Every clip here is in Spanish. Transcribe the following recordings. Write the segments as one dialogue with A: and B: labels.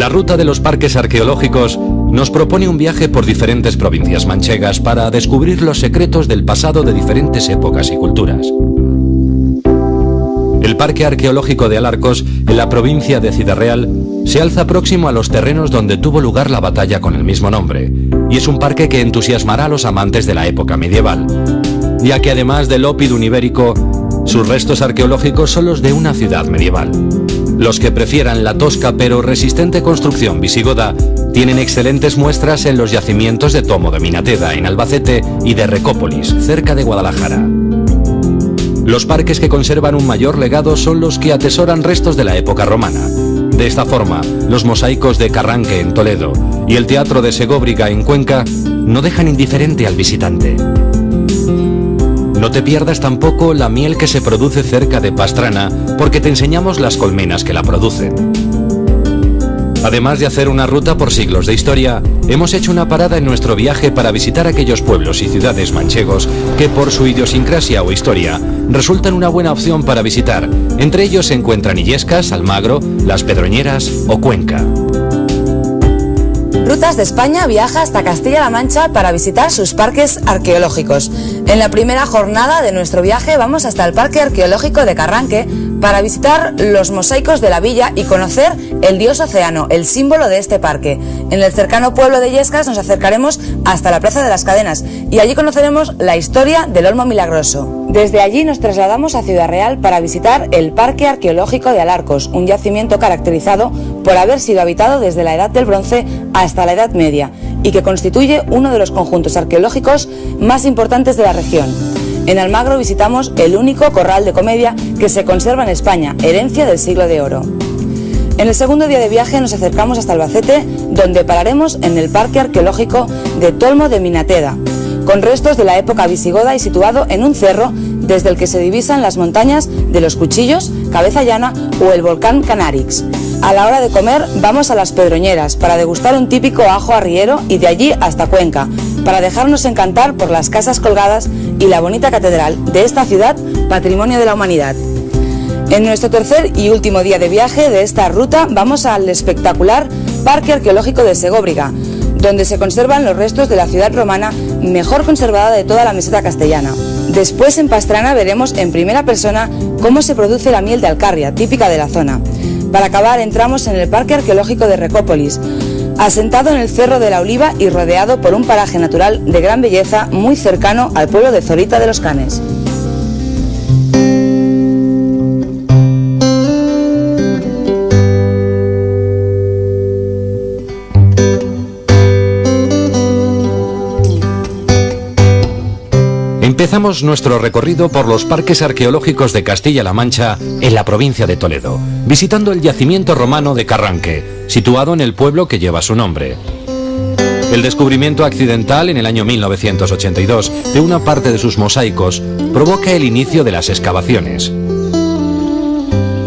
A: La ruta de los parques arqueológicos nos propone un viaje por diferentes provincias manchegas para descubrir los secretos del pasado de diferentes épocas y culturas. El Parque Arqueológico de Alarcos, en la provincia de Ciudad Real, se alza próximo a los terrenos donde tuvo lugar la batalla con el mismo nombre, y es un parque que entusiasmará a los amantes de la época medieval, ya que además del ópidum ibérico, sus restos arqueológicos son los de una ciudad medieval. Los que prefieran la tosca pero resistente construcción visigoda tienen excelentes muestras en los yacimientos de Tomo de Minateda, en Albacete, y de Recópolis, cerca de Guadalajara. Los parques que conservan un mayor legado son los que atesoran restos de la época romana. De esta forma, los mosaicos de Carranque, en Toledo, y el Teatro de Segóbriga, en Cuenca, no dejan indiferente al visitante. No te pierdas tampoco la miel que se produce cerca de Pastrana, porque te enseñamos las colmenas que la producen. Además de hacer una ruta por siglos de historia, hemos hecho una parada en nuestro viaje para visitar aquellos pueblos y ciudades manchegos que por su idiosincrasia o historia resultan una buena opción para visitar. Entre ellos se encuentran Illescas, Almagro, Las Pedroñeras o Cuenca.
B: Rutas de España viaja hasta Castilla-La Mancha para visitar sus parques arqueológicos. En la primera jornada de nuestro viaje vamos hasta el Parque Arqueológico de Carranque para visitar los mosaicos de la villa y conocer el dios Océano, el símbolo de este parque. En el cercano pueblo de Illescas nos acercaremos hasta la Plaza de las Cadenas y allí conoceremos la historia del Olmo Milagroso. Desde allí nos trasladamos a Ciudad Real para visitar el Parque Arqueológico de Alarcos, un yacimiento caracterizado por haber sido habitado desde la Edad del Bronce hasta la Edad Media y que constituye uno de los conjuntos arqueológicos más importantes de la región. En Almagro visitamos el único corral de comedia que se conserva en España, herencia del Siglo de Oro. En el segundo día de viaje nos acercamos hasta Albacete, donde pararemos en el Parque Arqueológico de Tomo de Minateda, con restos de la época visigoda y situado en un cerro desde el que se divisan las montañas de los Cuchillos, Cabeza Llana o el volcán Canarix. A la hora de comer vamos a Las Pedroñeras para degustar un típico ajo arriero y de allí hasta Cuenca, para dejarnos encantar por las casas colgadas y la bonita catedral de esta ciudad, patrimonio de la humanidad. En nuestro tercer y último día de viaje de esta ruta vamos al espectacular Parque Arqueológico de Segóbriga, donde se conservan los restos de la ciudad romana mejor conservada de toda la meseta castellana. Después en Pastrana veremos en primera persona cómo se produce la miel de Alcarria, típica de la zona. Para acabar entramos en el Parque Arqueológico de Recópolis, asentado en el Cerro de la Oliva y rodeado por un paraje natural de gran belleza muy cercano al pueblo de Zorita de los Canes.
A: Empezamos nuestro recorrido por los parques arqueológicos de Castilla-La Mancha en la provincia de Toledo, visitando el yacimiento romano de Carranque, situado en el pueblo que lleva su nombre. El descubrimiento accidental en el año 1982 de una parte de sus mosaicos provoca el inicio de las excavaciones.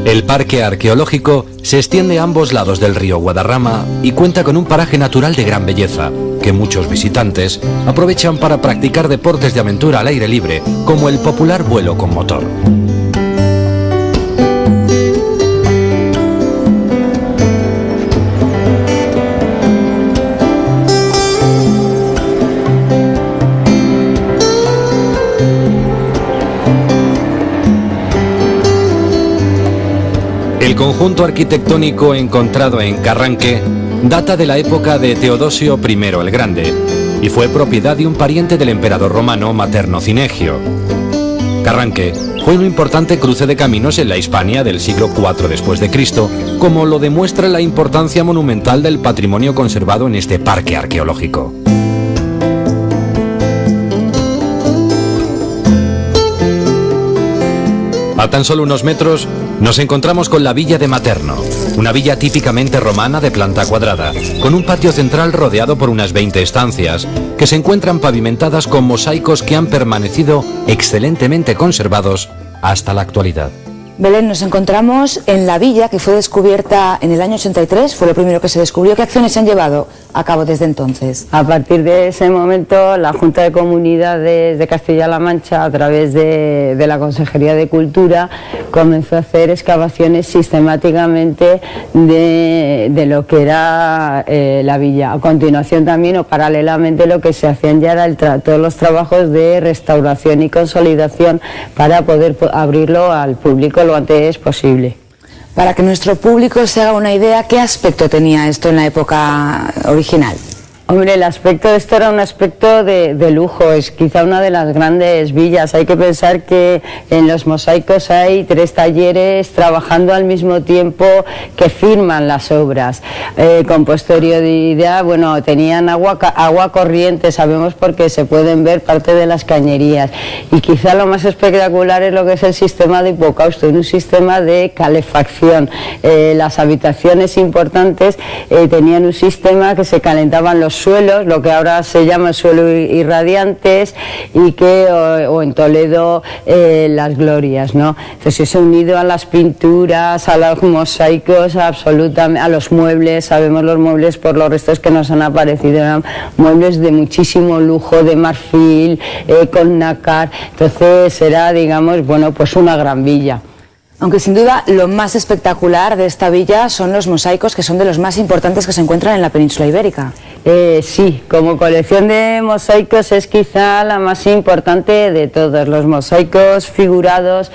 A: El parque arqueológico se extiende a ambos lados del río Guadarrama y cuenta con un paraje natural de gran belleza, que muchos visitantes aprovechan para practicar deportes de aventura al aire libre, como el popular vuelo con motor. El conjunto arquitectónico encontrado en Carranque data de la época de Teodosio I el Grande y fue propiedad de un pariente del emperador romano Materno Cinegio. Carranque fue un importante cruce de caminos en la Hispania del siglo IV después de Cristo, como lo demuestra la importancia monumental del patrimonio conservado en este parque arqueológico. A tan solo unos metros nos encontramos con la villa de Materno, una villa típicamente romana de planta cuadrada, con un patio central rodeado por unas 20 estancias, que se encuentran pavimentadas con mosaicos que han permanecido excelentemente conservados hasta la actualidad.
B: Belén, nos encontramos en la villa que fue descubierta en el año 83, fue lo primero que se descubrió. ¿Qué acciones se han llevado a cabo desde entonces?
C: A partir de ese momento, la Junta de Comunidades de Castilla-La Mancha, a través de la Consejería de Cultura, comenzó a hacer excavaciones sistemáticamente de lo que era la villa. A continuación también, o paralelamente, lo que se hacían ya era todos los trabajos de restauración y consolidación para poder abrirlo al público lo antes posible.
B: Para que nuestro público se haga una idea, ¿qué aspecto tenía esto en la época original?
C: Hombre, el aspecto de esto era un aspecto de lujo, es quizá una de las grandes villas. Hay que pensar que en los mosaicos hay 3 talleres trabajando al mismo tiempo que firman las obras. Con posterioridad, bueno, tenían agua corriente, sabemos porque se pueden ver parte de las cañerías. Y quizá lo más espectacular es lo que es el sistema de hipocausto, un sistema de calefacción. Las habitaciones importantes tenían un sistema que se calentaban los suelos, lo que ahora se llama suelo irradiantes, y que o en Toledo las glorias, ¿no? Entonces eso unido a las pinturas, a los mosaicos, absolutamente, a los muebles. Sabemos los muebles por los restos que nos han aparecido, eran muebles de muchísimo lujo, de marfil, con nácar. Entonces era, digamos, bueno, pues una gran villa.
B: Aunque sin duda lo más espectacular de esta villa son los mosaicos, que son de los más importantes que se encuentran en la península ibérica.
C: Sí, como colección de mosaicos es quizá la más importante de todos. Los mosaicos figurados,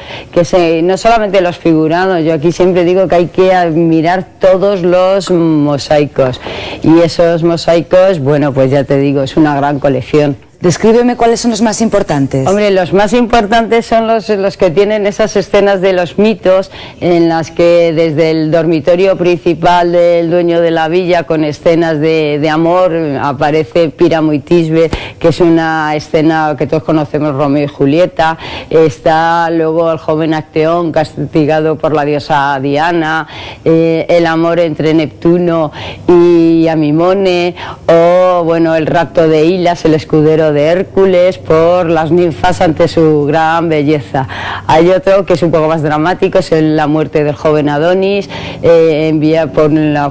C: no solamente los figurados, yo aquí siempre digo que hay que admirar todos los mosaicos. Y esos mosaicos, bueno, pues ya te digo, es una gran colección.
B: Descríbeme cuáles son los más importantes.
C: Hombre, los más importantes son los que tienen esas escenas de los mitos, en las que desde el dormitorio principal del dueño de la villa, con escenas de amor, aparece Píramo y Tisbe, que es una escena que todos conocemos, Romeo y Julieta. Está luego el joven Acteón castigado por la diosa Diana, el amor entre Neptuno y Amimone, o bueno, el rapto de Hilas, el escudero de Hércules, por las ninfas ante su gran belleza. Hay otro que es un poco más dramático, es la muerte del joven Adonis,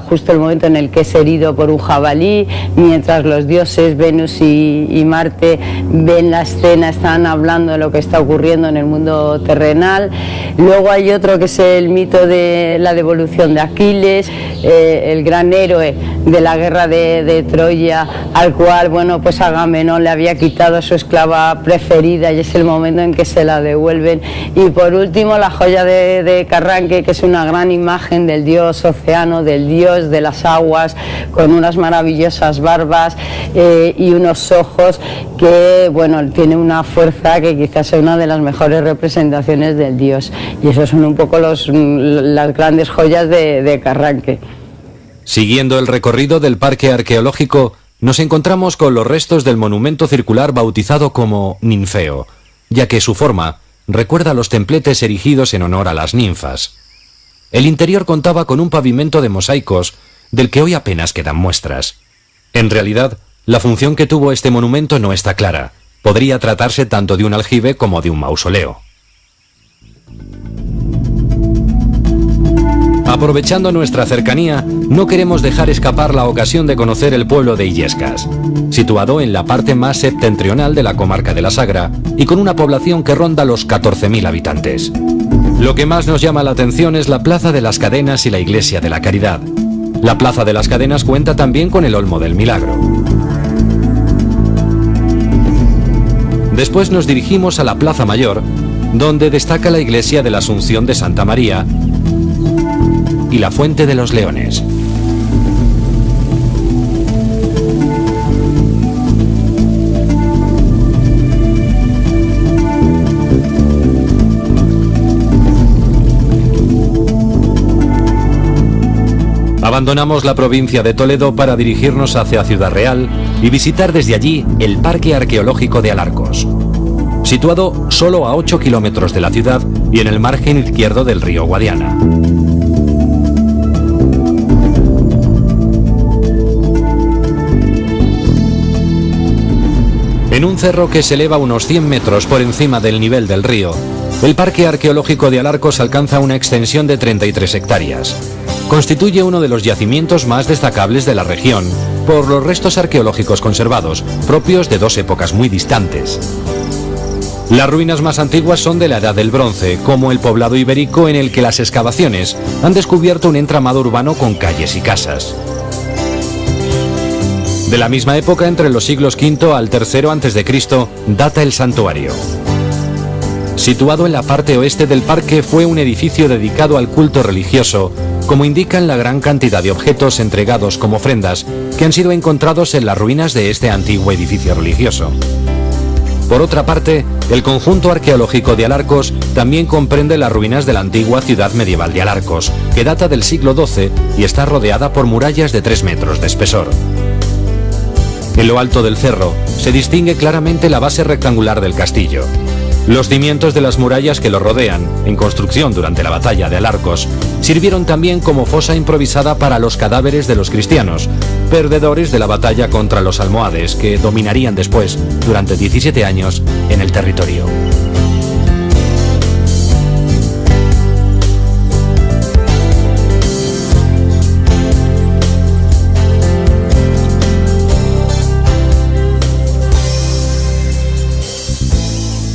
C: justo el momento en el que es herido por un jabalí, mientras los dioses Venus y Marte ven la escena, están hablando de lo que está ocurriendo en el mundo terrenal. Luego hay otro que es el mito de la devolución de Aquiles, el gran héroe de la guerra de Troya, al cual, bueno, pues Agamenón le había quitado a su esclava preferida, y es el momento en que se la devuelven. Y por último, la joya de Carranque, que es una gran imagen del dios océano, del dios de las aguas, con unas maravillosas barbas y unos ojos que, bueno, tiene una fuerza que quizás sea una de las mejores representaciones del dios. Y esos son un poco las grandes joyas de Carranque.
A: Siguiendo el recorrido del parque arqueológico, nos encontramos con los restos del monumento circular bautizado como Ninfeo, ya que su forma recuerda a los templetes erigidos en honor a las ninfas. El interior contaba con un pavimento de mosaicos del que hoy apenas quedan muestras. En realidad, la función que tuvo este monumento no está clara. Podría tratarse tanto de un aljibe como de un mausoleo. Aprovechando nuestra cercanía, no queremos dejar escapar la ocasión de conocer el pueblo de Illescas, situado en la parte más septentrional de la comarca de la Sagra y con una población que ronda los 14.000 habitantes. Lo que más nos llama la atención es la Plaza de las Cadenas y la Iglesia de la Caridad. La Plaza de las Cadenas cuenta también con el Olmo del Milagro. Después nos dirigimos a la Plaza Mayor, donde destaca la Iglesia de la Asunción de Santa María y la Fuente de los Leones. Abandonamos la provincia de Toledo para dirigirnos hacia Ciudad Real y visitar desde allí el Parque Arqueológico de Alarcos, situado solo a 8 kilómetros de la ciudad y en el margen izquierdo del río Guadiana. En un cerro que se eleva unos 100 metros por encima del nivel del río, El Parque Arqueológico de Alarcos alcanza una extensión de 33 hectáreas. Constituye uno de los yacimientos más destacables de la región por los restos arqueológicos conservados, propios de dos épocas muy distantes. Las ruinas más antiguas son de la Edad del Bronce, como el poblado ibérico en el que las excavaciones han descubierto un entramado urbano con calles y casas. De la misma época, entre los siglos V al III a.C., data el santuario. Situado en la parte oeste del parque, fue un edificio dedicado al culto religioso, como indican la gran cantidad de objetos entregados como ofrendas que han sido encontrados en las ruinas de este antiguo edificio religioso. Por otra parte, el conjunto arqueológico de Alarcos también comprende las ruinas de la antigua ciudad medieval de Alarcos, que data del siglo XII y está rodeada por murallas de 3 metros de espesor. En lo alto del cerro se distingue claramente la base rectangular del castillo. Los cimientos de las murallas que lo rodean, en construcción durante la batalla de Alarcos, sirvieron también como fosa improvisada para los cadáveres de los cristianos, perdedores de la batalla contra los almohades, que dominarían después, durante 17 años, en el territorio.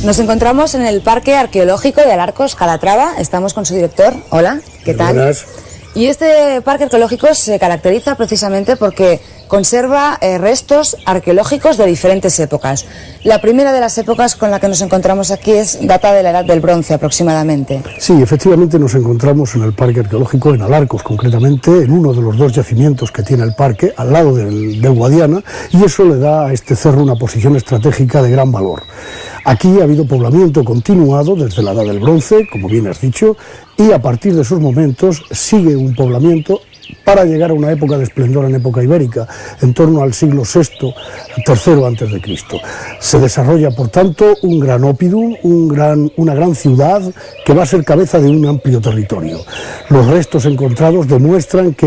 B: Nos encontramos en el Parque Arqueológico de Alarcos, Calatrava. Estamos con su director. Hola, ¿qué tal?
D: Buenas.
B: Y este parque arqueológico se caracteriza precisamente porque conserva restos arqueológicos de diferentes épocas. La primera de las épocas con la que nos encontramos aquí data de la Edad del Bronce aproximadamente.
D: Sí, efectivamente nos encontramos en el Parque Arqueológico en Alarcos, concretamente en uno de los 2 yacimientos que tiene el parque, al lado del Guadiana, y eso le da a este cerro una posición estratégica de gran valor. Aquí ha habido poblamiento continuado desde la Edad del Bronce, como bien has dicho, y a partir de esos momentos sigue un poblamiento para llegar a una época de esplendor en época ibérica, en torno al siglo VI, III a.C. Se desarrolla, por tanto, un gran oppidum, una gran ciudad que va a ser cabeza de un amplio territorio. Los restos encontrados demuestran que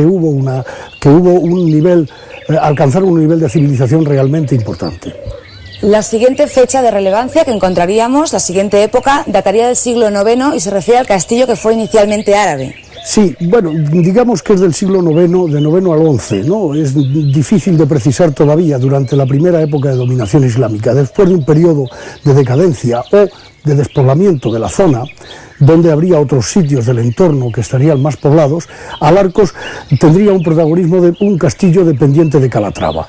D: alcanzaron un nivel de civilización realmente importante.
B: La siguiente fecha de relevancia que encontraríamos, la siguiente época, dataría del siglo IX y se refiere al castillo que fue inicialmente árabe.
D: Sí, bueno, digamos que es del siglo IX, de IX al XI, ¿no? Es difícil de precisar todavía durante la primera época de dominación islámica. Después de un periodo de decadencia o de despoblamiento de la zona, donde habría otros sitios del entorno que estarían más poblados, Alarcos tendría un protagonismo de un castillo dependiente de Calatrava.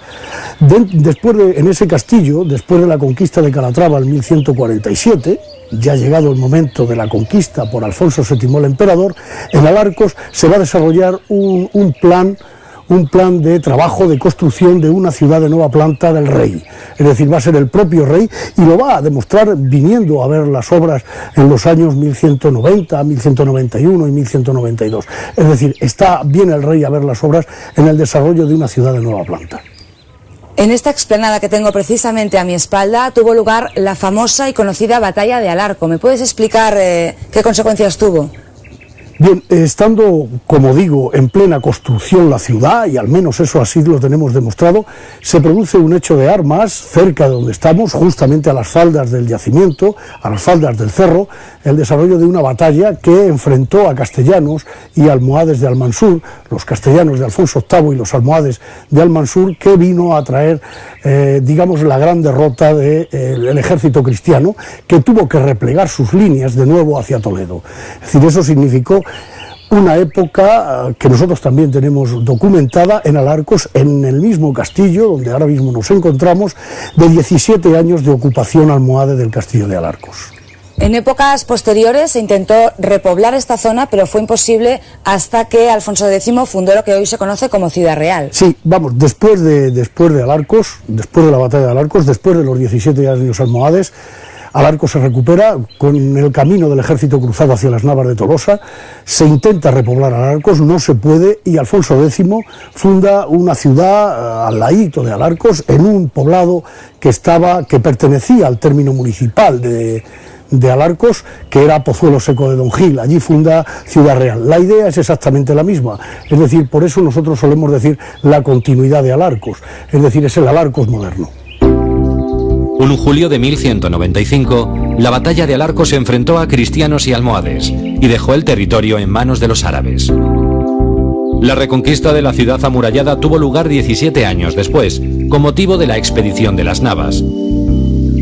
D: En ese castillo, después de la conquista de Calatrava en 1147, ya llegado el momento de la conquista por Alfonso VII el emperador, en Alarcos se va a desarrollar un plan de trabajo de construcción de una ciudad de nueva planta del rey. Es decir, va a ser el propio rey y lo va a demostrar viniendo a ver las obras en los años 1190, 1191 y 1192. Es decir, viene el rey a ver las obras en el desarrollo de una ciudad de nueva planta.
B: En esta explanada que tengo precisamente a mi espalda tuvo lugar la famosa y conocida batalla de Alarco. ¿Me puedes explicar qué consecuencias tuvo?
D: Bien, estando, como digo, en plena construcción la ciudad, y al menos eso así lo tenemos demostrado, se produce un hecho de armas cerca de donde estamos, justamente a las faldas del yacimiento, a las faldas del cerro, el desarrollo de una batalla que enfrentó a castellanos y almohades de Almansur, los castellanos de Alfonso VIII y los almohades de Almansur, que vino a traer, la gran derrota del ejército cristiano, que tuvo que replegar sus líneas de nuevo hacia Toledo. Es decir, eso significó una época que nosotros también tenemos documentada en Alarcos, en el mismo castillo donde ahora mismo nos encontramos, de 17 años de ocupación almohade del castillo de Alarcos.
B: En épocas posteriores se intentó repoblar esta zona, pero fue imposible hasta que Alfonso X fundó lo que hoy se conoce como Ciudad Real.
D: Sí, vamos, después de Alarcos, después de la batalla de Alarcos, después de los 17 años almohades, Alarcos se recupera con el camino del ejército cruzado hacia las Navas de Tolosa, se intenta repoblar Alarcos, no se puede, y Alfonso X funda una ciudad al ladito de Alarcos, en un poblado que pertenecía al término municipal de Alarcos, que era Pozuelo Seco de Don Gil. Allí funda Ciudad Real. La idea es exactamente la misma, es decir, por eso nosotros solemos decir la continuidad de Alarcos, es decir, es el Alarcos moderno.
A: Un julio de 1195, la batalla de Alarcos se enfrentó a cristianos y almohades y dejó el territorio en manos de los árabes. La reconquista de la ciudad amurallada tuvo lugar 17 años después, con motivo de la expedición de las Navas.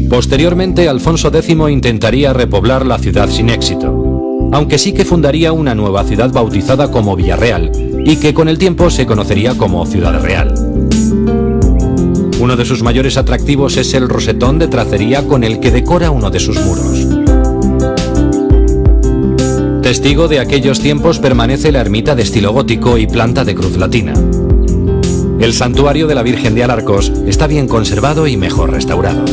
A: Posteriormente, Alfonso X intentaría repoblar la ciudad sin éxito, aunque sí que fundaría una nueva ciudad bautizada como Villarreal y que con el tiempo se conocería como Ciudad Real. Uno de sus mayores atractivos es el rosetón de tracería con el que decora uno de sus muros. Testigo de aquellos tiempos permanece la ermita de estilo gótico y planta de cruz latina. El santuario de la Virgen de Alarcos está bien conservado y mejor restaurado.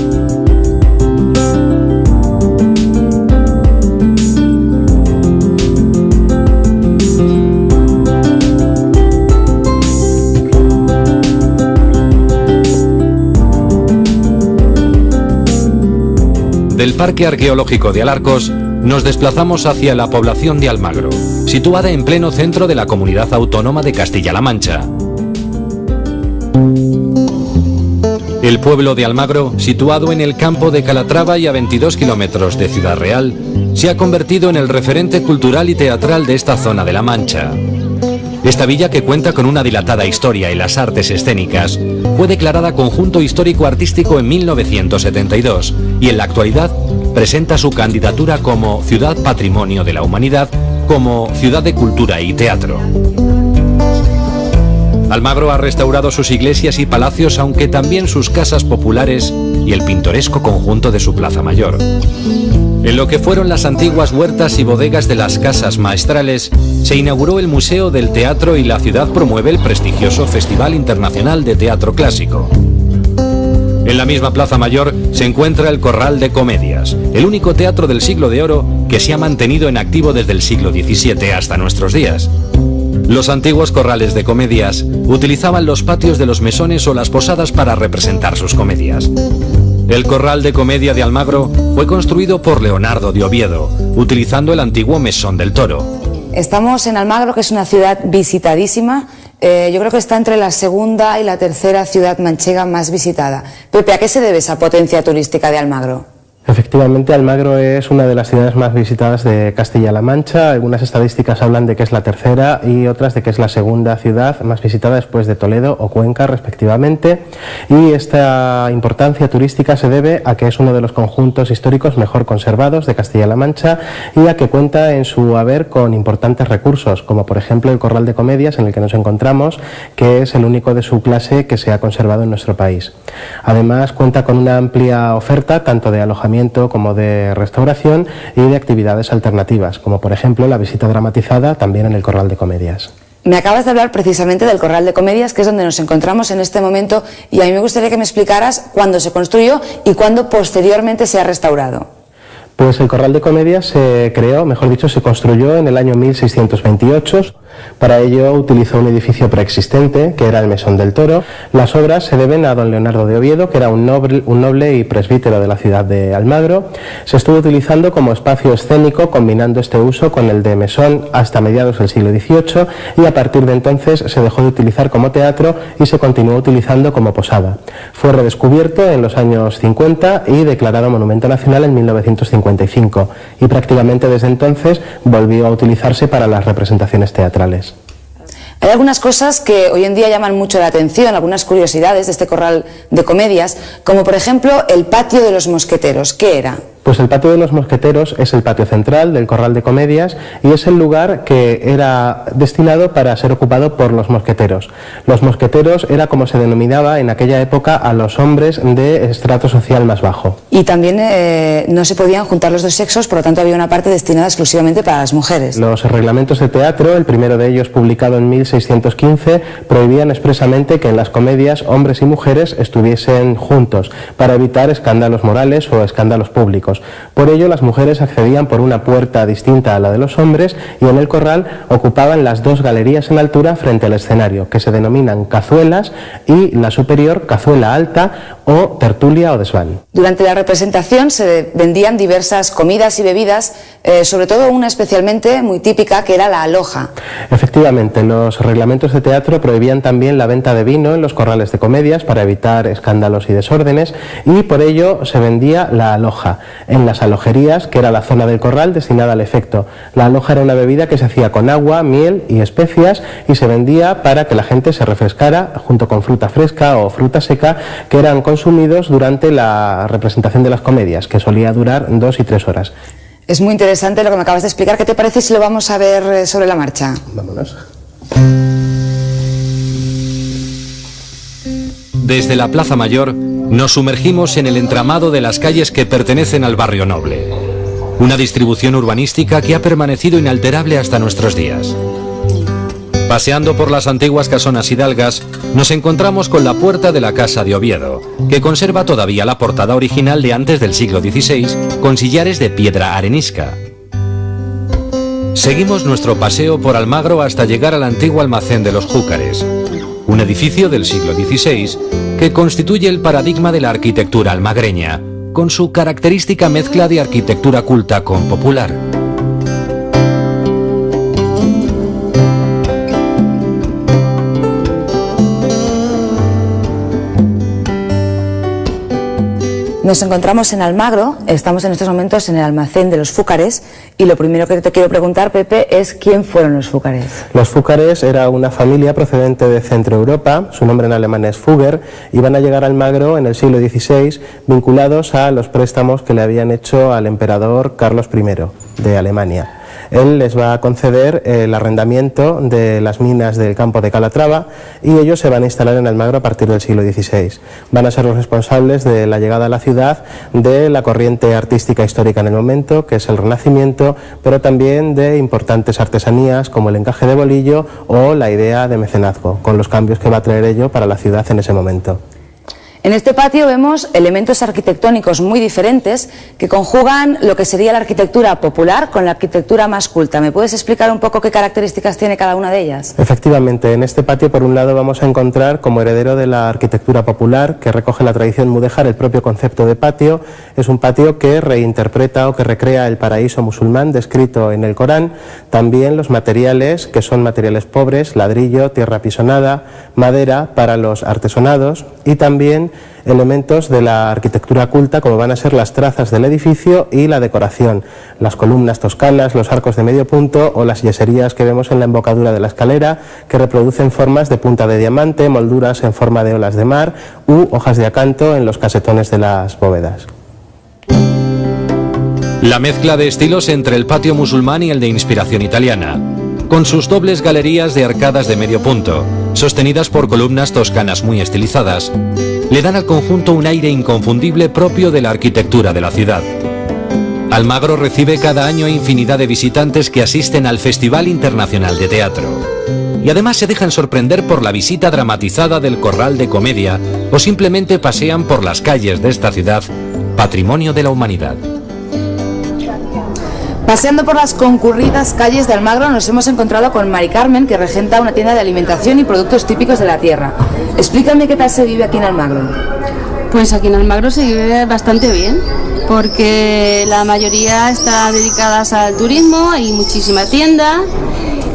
A: Del Parque Arqueológico de Alarcos nos desplazamos hacia la población de Almagro, situada en pleno centro de la Comunidad Autónoma de Castilla-La Mancha. El pueblo de Almagro, situado en el campo de Calatrava y a 22 kilómetros de Ciudad Real, se ha convertido en el referente cultural y teatral de esta zona de La Mancha. Esta villa, que cuenta con una dilatada historia y las artes escénicas, fue declarada Conjunto Histórico-Artístico en 1972 y en la actualidad presenta su candidatura como Ciudad Patrimonio de la Humanidad, como Ciudad de Cultura y Teatro. Almagro ha restaurado sus iglesias y palacios, aunque también sus casas populares y el pintoresco conjunto de su Plaza Mayor. En lo que fueron las antiguas huertas y bodegas de las casas maestrales, se inauguró el Museo del Teatro y la ciudad promueve el prestigioso Festival Internacional de Teatro Clásico. En la misma Plaza Mayor se encuentra el Corral de Comedias, el único teatro del Siglo de Oro que se ha mantenido en activo desde el siglo XVII hasta nuestros días. Los antiguos corrales de comedias utilizaban los patios de los mesones o las posadas para representar sus comedias. El Corral de Comedia de Almagro fue construido por Leonardo de Oviedo, utilizando el antiguo Mesón del Toro.
B: Estamos en Almagro, que es una ciudad visitadísima. Yo creo que está entre la segunda y la tercera ciudad manchega más visitada. Pepe, ¿a qué se debe esa potencia turística de Almagro?
E: Efectivamente, Almagro es una de las ciudades más visitadas de Castilla-La Mancha. Algunas estadísticas hablan de que es la tercera y otras de que es la segunda ciudad más visitada después de Toledo o Cuenca, respectivamente. Y esta importancia turística se debe a que es uno de los conjuntos históricos mejor conservados de Castilla-La Mancha y a que cuenta en su haber con importantes recursos, como por ejemplo el Corral de Comedias en el que nos encontramos, que es el único de su clase que se ha conservado en nuestro país. Además, cuenta con una amplia oferta tanto de alojamiento como de restauración y de actividades alternativas, como por ejemplo la visita dramatizada también en el Corral de Comedias.
B: Me acabas de hablar precisamente del Corral de Comedias, que es donde nos encontramos en este momento, y a mí me gustaría que me explicaras cuándo se construyó y cuándo posteriormente se ha restaurado.
E: Pues el Corral de Comedias se creó, mejor dicho, se construyó en el año 1628. Para ello utilizó un edificio preexistente, que era el Mesón del Toro. Las obras se deben a don Leonardo de Oviedo, que era un noble y presbítero de la ciudad de Almagro. Se estuvo utilizando como espacio escénico, combinando este uso con el de mesón hasta mediados del siglo XVIII, y a partir de entonces se dejó de utilizar como teatro y se continuó utilizando como posada. Fue redescubierto en los años 50 y declarado Monumento Nacional en 1955, y prácticamente desde entonces volvió a utilizarse para las representaciones teatrales.
B: Hay algunas cosas que hoy en día llaman mucho la atención, algunas curiosidades de este Corral de Comedias, como por ejemplo el patio de los mosqueteros. ¿Qué era?
E: Pues el patio de los mosqueteros es el patio central del Corral de Comedias y es el lugar que era destinado para ser ocupado por los mosqueteros. Los mosqueteros era como se denominaba en aquella época a los hombres de estrato social más bajo.
B: Y también no se podían juntar los dos sexos, por lo tanto había una parte destinada exclusivamente para las mujeres.
E: Los reglamentos de teatro, el primero de ellos publicado en 1615, prohibían expresamente que en las comedias hombres y mujeres estuviesen juntos para evitar escándalos morales o escándalos públicos. Por ello, las mujeres accedían por una puerta distinta a la de los hombres y en el corral ocupaban las dos galerías en altura frente al escenario, que se denominan cazuelas, y la superior, cazuela alta, o tertulia o desván.
B: Durante la representación se vendían diversas comidas y bebidas, sobre todo una especialmente muy típica que era la aloja.
E: Efectivamente, los reglamentos de teatro prohibían también la venta de vino en los corrales de comedias para evitar escándalos y desórdenes, y por ello se vendía la aloja en las alojerías, que era la zona del corral destinada al efecto. La aloja era una bebida que se hacía con agua, miel y especias y se vendía para que la gente se refrescara junto con fruta fresca o fruta seca, que eran consumidos durante la representación de las comedias, que solía durar 2 y 3 horas.
B: Es muy interesante lo que me acabas de explicar. ¿Qué te parece si lo vamos a ver sobre la marcha?
E: Vámonos.
A: Desde la Plaza Mayor nos sumergimos en el entramado de las calles que pertenecen al barrio noble. Una distribución urbanística que ha permanecido inalterable hasta nuestros días. Paseando por las antiguas casonas hidalgas, nos encontramos con la puerta de la Casa de Oviedo, que conserva todavía la portada original de antes del siglo XVI, con sillares de piedra arenisca. Seguimos nuestro paseo por Almagro hasta llegar al antiguo almacén de los Júcares, un edificio del siglo XVI que constituye el paradigma de la arquitectura almagreña, con su característica mezcla de arquitectura culta con popular.
B: Nos encontramos en Almagro, estamos en estos momentos en el almacén de los Fúcares, y lo primero que te quiero preguntar, Pepe, es ¿quién fueron los Fúcares?
E: Los Fúcares era una familia procedente de Centro Europa, su nombre en alemán es Fugger, y van a llegar a Almagro en el siglo XVI vinculados a los préstamos que le habían hecho al emperador Carlos I de Alemania. Él les va a conceder el arrendamiento de las minas del campo de Calatrava y ellos se van a instalar en Almagro a partir del siglo XVI. Van a ser los responsables de la llegada a la ciudad de la corriente artística histórica en el momento, que es el Renacimiento, pero también de importantes artesanías como el encaje de bolillo o la idea de mecenazgo, con los cambios que va a traer ello para la ciudad en ese momento.
B: En este patio vemos elementos arquitectónicos muy diferentes que conjugan lo que sería la arquitectura popular con la arquitectura más culta. ¿Me puedes explicar un poco qué características tiene cada una de ellas?
E: Efectivamente, en este patio por un lado vamos a encontrar como heredero de la arquitectura popular que recoge la tradición mudéjar el propio concepto de patio. Es un patio que reinterpreta o que recrea el paraíso musulmán descrito en el Corán. También los materiales, que son materiales pobres, ladrillo, tierra pisonada, madera para los artesonados, y también elementos de la arquitectura culta como van a ser las trazas del edificio y la decoración, las columnas toscanas, los arcos de medio punto o las yeserías que vemos en la embocadura de la escalera, que reproducen formas de punta de diamante, molduras en forma de olas de mar u hojas de acanto en los casetones de las bóvedas.
A: La mezcla de estilos entre el patio musulmán y el de inspiración italiana, con sus dobles galerías de arcadas de medio punto, sostenidas por columnas toscanas muy estilizadas, le dan al conjunto un aire inconfundible propio de la arquitectura de la ciudad. Almagro recibe cada año infinidad de visitantes que asisten al Festival Internacional de Teatro. Y además se dejan sorprender por la visita dramatizada del Corral de Comedia o simplemente pasean por las calles de esta ciudad, patrimonio de la humanidad.
B: Paseando por las concurridas calles de Almagro nos hemos encontrado con Mari Carmen, que regenta una tienda de alimentación y productos típicos de la tierra. Explícame qué tal se vive aquí en Almagro.
F: Pues aquí en Almagro se vive bastante bien, porque la mayoría está dedicadas al turismo, hay muchísima tienda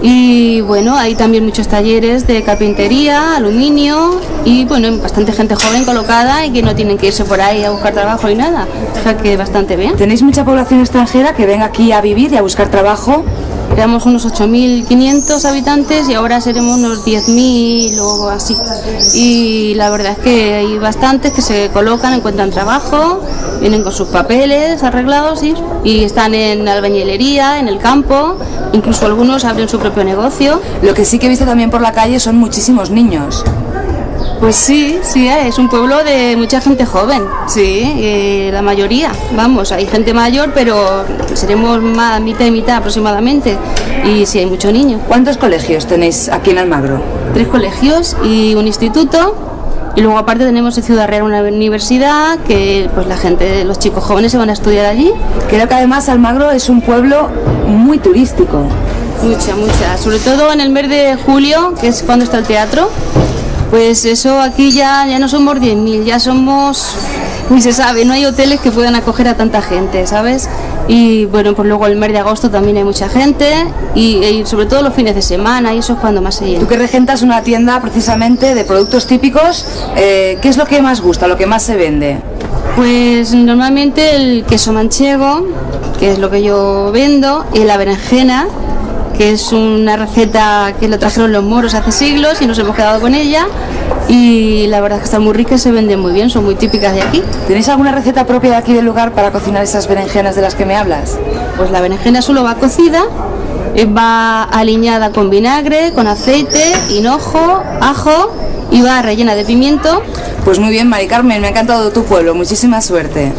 F: y bueno, hay también muchos talleres de carpintería, aluminio y bueno, bastante gente joven colocada y que no tienen que irse por ahí a buscar trabajo y nada, o sea que bastante bien.
B: ¿Tenéis mucha población extranjera que venga aquí a vivir y a buscar trabajo?
F: Éramos unos 8.500 habitantes y ahora seremos unos 10.000 o así. Y la verdad es que hay bastantes que se colocan, encuentran trabajo, vienen con sus papeles arreglados y están en albañilería, en el campo, incluso algunos abren su propio negocio.
B: Lo que sí que he visto también por la calle son muchísimos niños.
F: Pues sí, es un pueblo de mucha gente joven, sí, la mayoría, vamos, hay gente mayor, pero seremos más, mitad y mitad aproximadamente, y sí hay muchos niños.
B: ¿Cuántos colegios tenéis aquí en Almagro?
F: 3 colegios y un instituto, y luego aparte tenemos en Ciudad Real una universidad, que pues la gente, los chicos jóvenes se van a estudiar allí.
B: Creo que además Almagro es un pueblo muy turístico.
F: Mucha, sobre todo en el mes de julio, que es cuando está el teatro. Pues eso aquí ya no somos 10.000, ya somos, ni se sabe, no hay hoteles que puedan acoger a tanta gente, ¿sabes? Y bueno, pues luego el mes de agosto también hay mucha gente y sobre todo los fines de semana, y eso es cuando más se llena.
B: Tú que regentas una tienda precisamente de productos típicos, ¿qué es lo que más gusta, lo que más se vende?
F: Pues normalmente el queso manchego, que es lo que yo vendo, y la berenjena, que es una receta que lo trajeron los moros hace siglos y nos hemos quedado con ella, y la verdad es que están muy ricas y se venden muy bien, son muy típicas de aquí.
B: ¿Tenéis alguna receta propia de aquí del lugar para cocinar esas berenjenas de las que me hablas?
F: Pues la berenjena solo va cocida, va aliñada con vinagre, con aceite, hinojo, ajo y va rellena de pimiento.
B: Pues muy bien, Mari Carmen, me ha encantado tu pueblo, muchísima suerte.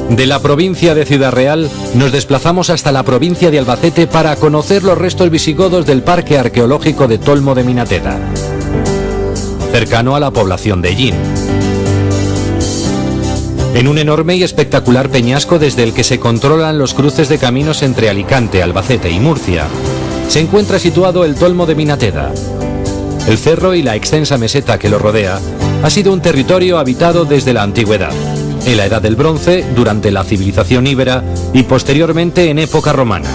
A: De la provincia de Ciudad Real nos desplazamos hasta la provincia de Albacete para conocer los restos visigodos del Parque Arqueológico de Tolmo de Minateda, cercano a la población de Ellín. En un enorme y espectacular peñasco desde el que se controlan los cruces de caminos entre Alicante, Albacete y Murcia, se encuentra situado el Tolmo de Minateda. El cerro y la extensa meseta que lo rodea ha sido un territorio habitado desde la antigüedad, en la Edad del Bronce, durante la civilización íbera y posteriormente en época romana.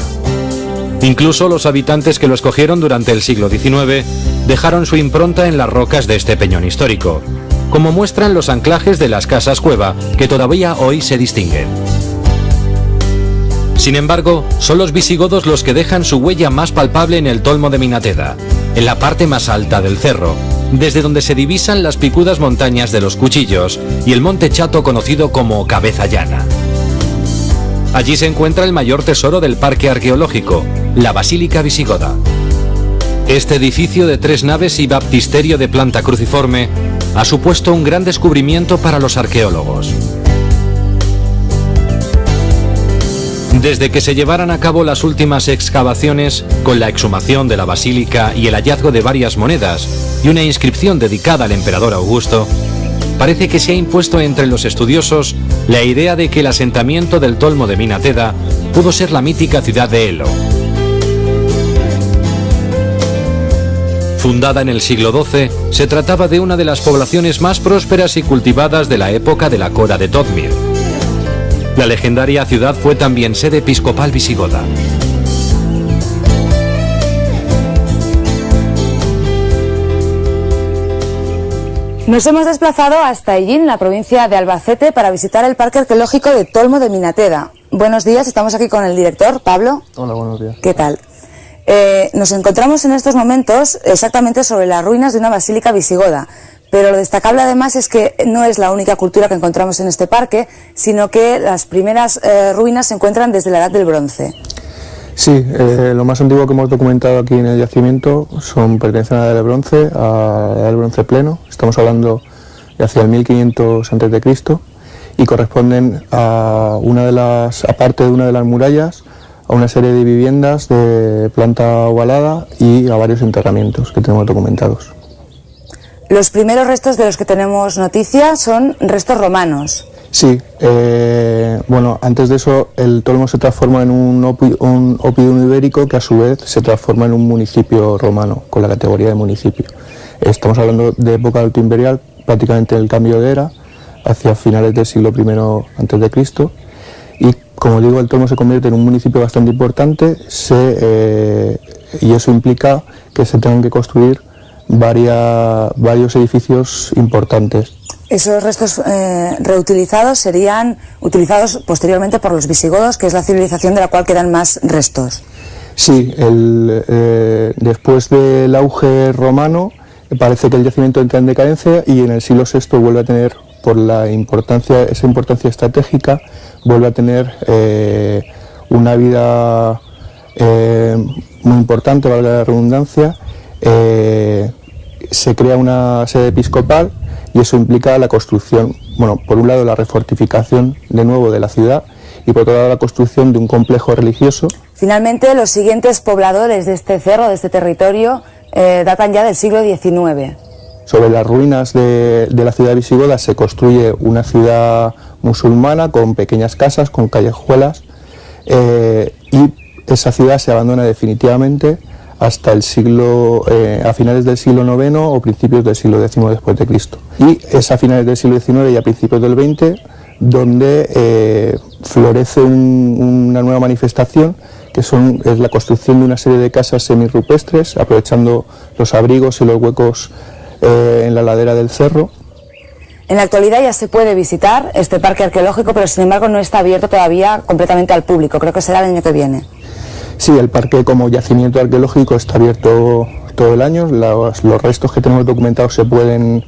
A: Incluso los habitantes que lo escogieron durante el siglo XIX dejaron su impronta en las rocas de este peñón histórico, como muestran los anclajes de las casas cueva que todavía hoy se distinguen. Sin embargo, son los visigodos los que dejan su huella más palpable en el Tolmo de Minateda, en la parte más alta del cerro, desde donde se divisan las picudas montañas de los Cuchillos y el monte Chato conocido como Cabeza Llana. Allí se encuentra el mayor tesoro del parque arqueológico, la Basílica Visigoda. Este edificio de 3 naves y baptisterio de planta cruciforme ha supuesto un gran descubrimiento para los arqueólogos. Desde que se llevaran a cabo las últimas excavaciones, con la exhumación de la basílica y el hallazgo de varias monedas y una inscripción dedicada al emperador Augusto, parece que se ha impuesto entre los estudiosos la idea de que el asentamiento del Tolmo de Minateda pudo ser la mítica ciudad de Elo. Fundada en el siglo XII, se trataba de una de las poblaciones más prósperas y cultivadas de la época de la Cora de Todmir. La legendaria ciudad fue también sede episcopal visigoda.
B: Nos hemos desplazado hasta Ellín, la provincia de Albacete, para visitar el Parque Arqueológico de Tolmo de Minateda. Buenos días, estamos aquí con el director, Pablo.
G: Hola, buenos días.
B: ¿Qué tal? Nos encontramos en estos momentos exactamente sobre las ruinas de una basílica visigoda. Pero lo destacable además es que no es la única cultura que encontramos en este parque, sino que las primeras ruinas se encuentran desde la Edad del Bronce.
G: Sí, lo más antiguo que hemos documentado aquí en el yacimiento pertenecen a la Edad del Bronce, a la Edad del Bronce pleno. Estamos hablando de hacia el 1500 a.C. y corresponden a aparte de una de las murallas, a una serie de viviendas de planta ovalada y a varios enterramientos que tenemos documentados.
B: Los primeros restos de los que tenemos noticia son restos romanos.
G: Sí, bueno, antes de eso el Tolmo se transforma en un oppidum ibérico que a su vez se transforma en un municipio romano, con la categoría de municipio. Estamos hablando de época altoimperial, prácticamente el cambio de era, hacia finales del siglo I a.C. Y como digo, el Tolmo se convierte en un municipio bastante importante y eso implica que se tengan que construir varios edificios importantes.
B: Esos restos reutilizados serían utilizados posteriormente por los visigodos, que es la civilización de la cual quedan más restos.
G: Sí, después del auge romano parece que el yacimiento entra en decadencia y en el siglo VI vuelve a tener, por esa importancia estratégica, vuelve a tener una vida muy importante, valga la redundancia. Se crea una sede episcopal y eso implica la construcción, bueno, por un lado la refortificación de nuevo de la ciudad y por otro lado la construcción de un complejo religioso.
B: Finalmente, los siguientes pobladores de este cerro, de este territorio, datan ya del siglo XIX.
G: Sobre las ruinas de la ciudad visigoda se construye una ciudad musulmana con pequeñas casas, con callejuelas, y esa ciudad se abandona definitivamente hasta el siglo, a finales del siglo IX o principios del siglo X después de Cristo. Y es a finales del siglo XIX y a principios del XX donde florece una nueva manifestación, que es la construcción de una serie de casas semirrupestres, aprovechando los abrigos y los huecos en la ladera del cerro.
B: En la actualidad ya se puede visitar este parque arqueológico, pero sin embargo no está abierto todavía completamente al público. Creo que será el año que viene.
G: Sí, el parque como yacimiento arqueológico está abierto todo el año. Los restos que tenemos documentados se pueden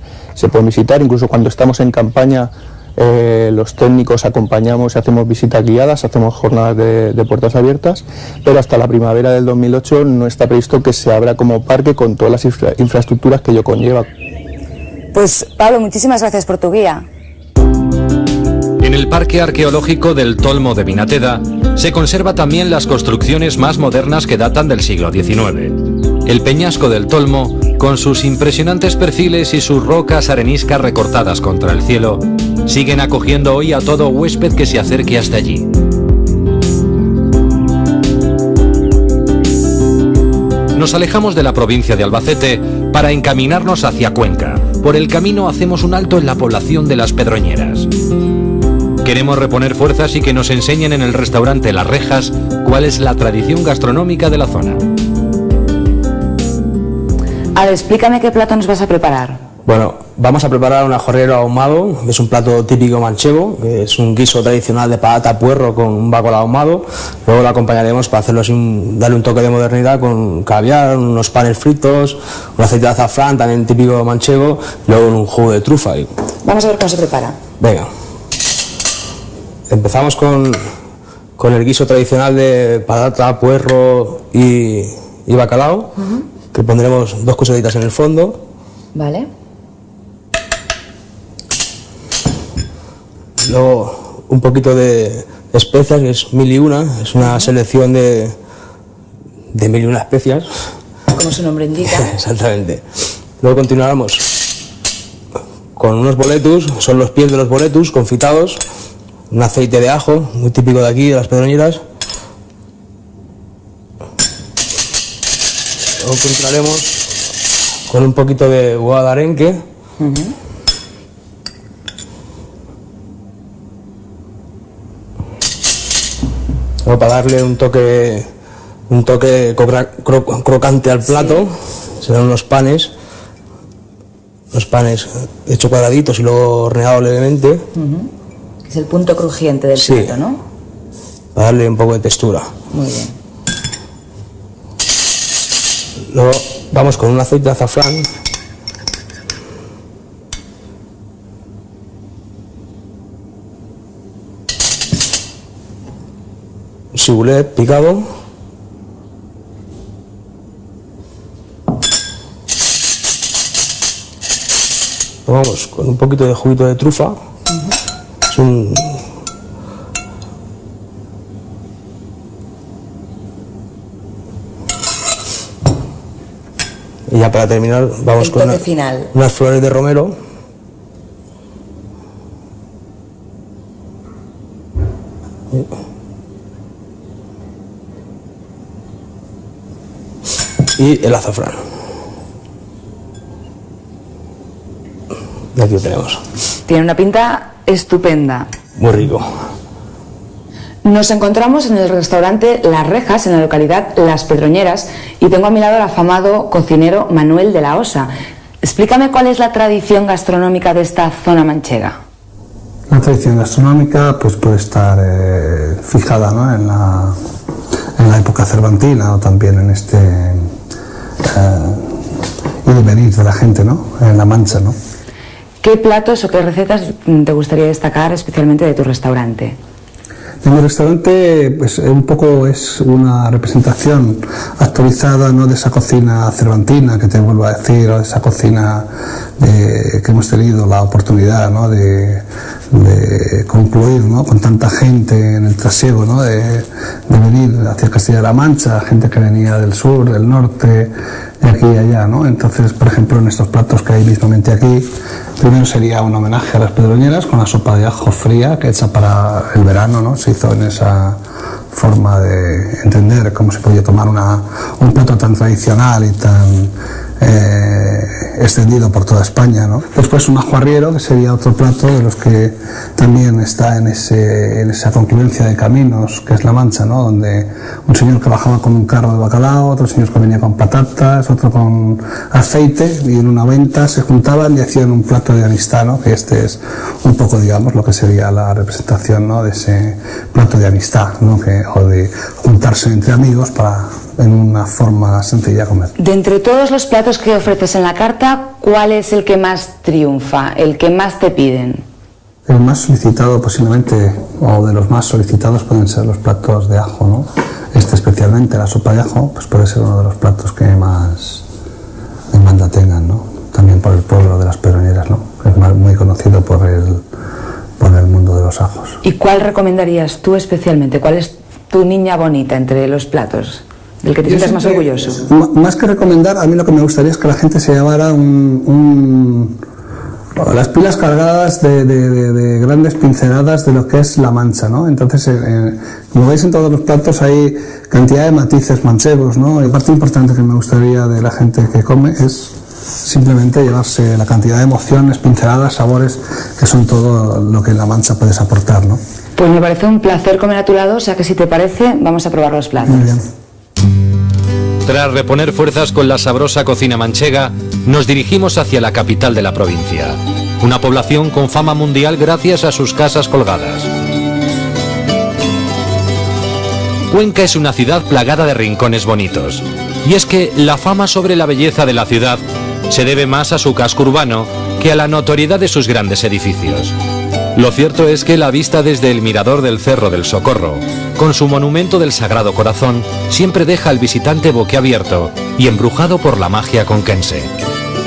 G: visitar. Incluso cuando estamos en campaña, los técnicos acompañamos y hacemos visitas guiadas, hacemos jornadas de puertas abiertas, pero hasta la primavera del 2008 no está previsto que se abra como parque con todas las infraestructuras que ello conlleva.
B: Pues Pablo, muchísimas gracias por tu guía.
A: En el Parque Arqueológico del Tolmo de Vinateda se conserva también las construcciones más modernas que datan del siglo XIX. El peñasco del Tolmo, con sus impresionantes perfiles y sus rocas areniscas recortadas contra el cielo, siguen acogiendo hoy a todo huésped que se acerque hasta allí. Nos alejamos de la provincia de Albacete para encaminarnos hacia Cuenca. Por el camino hacemos un alto en la población de Las Pedroñeras. Queremos reponer fuerzas y que nos enseñen en el restaurante Las Rejas cuál es la tradición gastronómica de la zona.
B: A ver, explícame qué plato nos vas a preparar.
H: Bueno, vamos a preparar un ajorrero ahumado, que es un plato típico manchego, que es un guiso tradicional de patata puerro con un bacalao ahumado. Luego lo acompañaremos para hacerlo sin darle un toque de modernidad con caviar, unos panes fritos, un aceite de azafrán también típico manchego, luego un jugo de trufa.
B: Vamos a ver cómo se prepara.
H: Venga. Empezamos con el guiso tradicional de patata, puerro y bacalao, que pondremos 2 cucharaditas en el fondo.
B: Vale.
H: Luego un poquito de especias, que es 1001, es una selección de 1001 especias.
B: Como su nombre indica.
H: Exactamente. Luego continuaremos con unos boletus, son los pies de los boletus confitados, un aceite de ajo, muy típico de aquí, de Las Pedroñeras. Luego continuaremos con un poquito de huevo de arenque. Luego, para darle un toque crocante al plato, serán unos panes hechos cuadraditos y luego horneados levemente.
B: Es el punto crujiente del plato, ¿no?
H: Para darle un poco de textura.
B: Muy bien.
H: Luego vamos con un aceite de azafrán. Cibulet picado. Vamos con un poquito de juguito de trufa. Es un... Y ya para terminar vamos con unas flores de romero. Y el azafrán. Y aquí lo tenemos.
B: Tiene una pinta estupenda.
H: Muy rico.
B: Nos encontramos en el restaurante Las Rejas, en la localidad Las Pedroñeras, y tengo a mi lado al afamado cocinero Manuel de la Osa. Explícame cuál es la tradición gastronómica de esta zona manchega.
D: La tradición gastronómica pues puede estar fijada, ¿no?, en la época cervantina, o también en este ir y venir de la gente, ¿no?, en La Mancha, ¿no?
B: ¿Qué platos o qué recetas te gustaría destacar especialmente de tu restaurante?
D: En mi restaurante, pues un poco es una representación actualizada, ¿no?, de esa cocina cervantina, que te vuelvo a decir, o de esa cocina que hemos tenido la oportunidad, ¿no?, de concluir, ¿no?, con tanta gente en el trasiego, ¿no?, de venir hacia Castilla-La Mancha, gente que venía del sur, del norte, de aquí y allá, ¿no? Entonces, por ejemplo, en estos platos que hay mismamente aquí, primero sería un homenaje a Las Pedroñeras con la sopa de ajo fría, que hecha para el verano, ¿no? Se hizo en esa
I: forma de entender cómo se podía tomar un plato tan tradicional y tan extendido por toda España, ¿no? Después un ajo arriero, que sería otro plato de los que también está en esa confluencia de caminos que es La Mancha, ¿no? Donde un señor que bajaba con un carro de bacalao, otro señor que venía con patatas, otro con aceite, y en una venta se juntaban y hacían un plato de amistad, ¿no? Que este es un poco, digamos, lo que sería la representación, ¿no? De ese plato de amistad, ¿no? O de juntarse entre amigos en una forma sencilla de comer.
B: De entre todos los platos que ofreces en la carta, ¿cuál es el que más triunfa, el que más te piden?
I: El más solicitado posiblemente, o de los más solicitados, pueden ser los platos de ajo, ¿no? Especialmente la sopa de ajo, pues puede ser uno de los platos que más demanda tengan, ¿no? También por el pueblo de las Pedroñeras, ¿no? Es muy conocido por el mundo de los ajos.
B: ¿Y cuál recomendarías tú especialmente? ¿Cuál es tu niña bonita entre los platos? ¿Del que te sientas más orgulloso?
I: Más que recomendar, a mí lo que me gustaría es que la gente se llevara las pilas cargadas de grandes pinceladas de lo que es La Mancha, ¿no? Entonces, como veis en todos los platos hay cantidad de matices manchegos, ¿no? Y parte importante que me gustaría de la gente que come es simplemente llevarse la cantidad de emociones, pinceladas, sabores, que son todo lo que en La Mancha puedes aportar, ¿no?
B: Pues me parece un placer comer a tu lado, o sea que si te parece, vamos a probar los platos.
I: Muy bien.
A: Tras reponer fuerzas con la sabrosa cocina manchega, nos dirigimos hacia la capital de la provincia, una población con fama mundial gracias a sus casas colgadas. Cuenca es una ciudad plagada de rincones bonitos, y es que la fama sobre la belleza de la ciudad se debe más a su casco urbano que a la notoriedad de sus grandes edificios. Lo cierto es que la vista desde el mirador del Cerro del Socorro, con su monumento del Sagrado Corazón, siempre deja al visitante boquiabierto y embrujado por la magia conquense.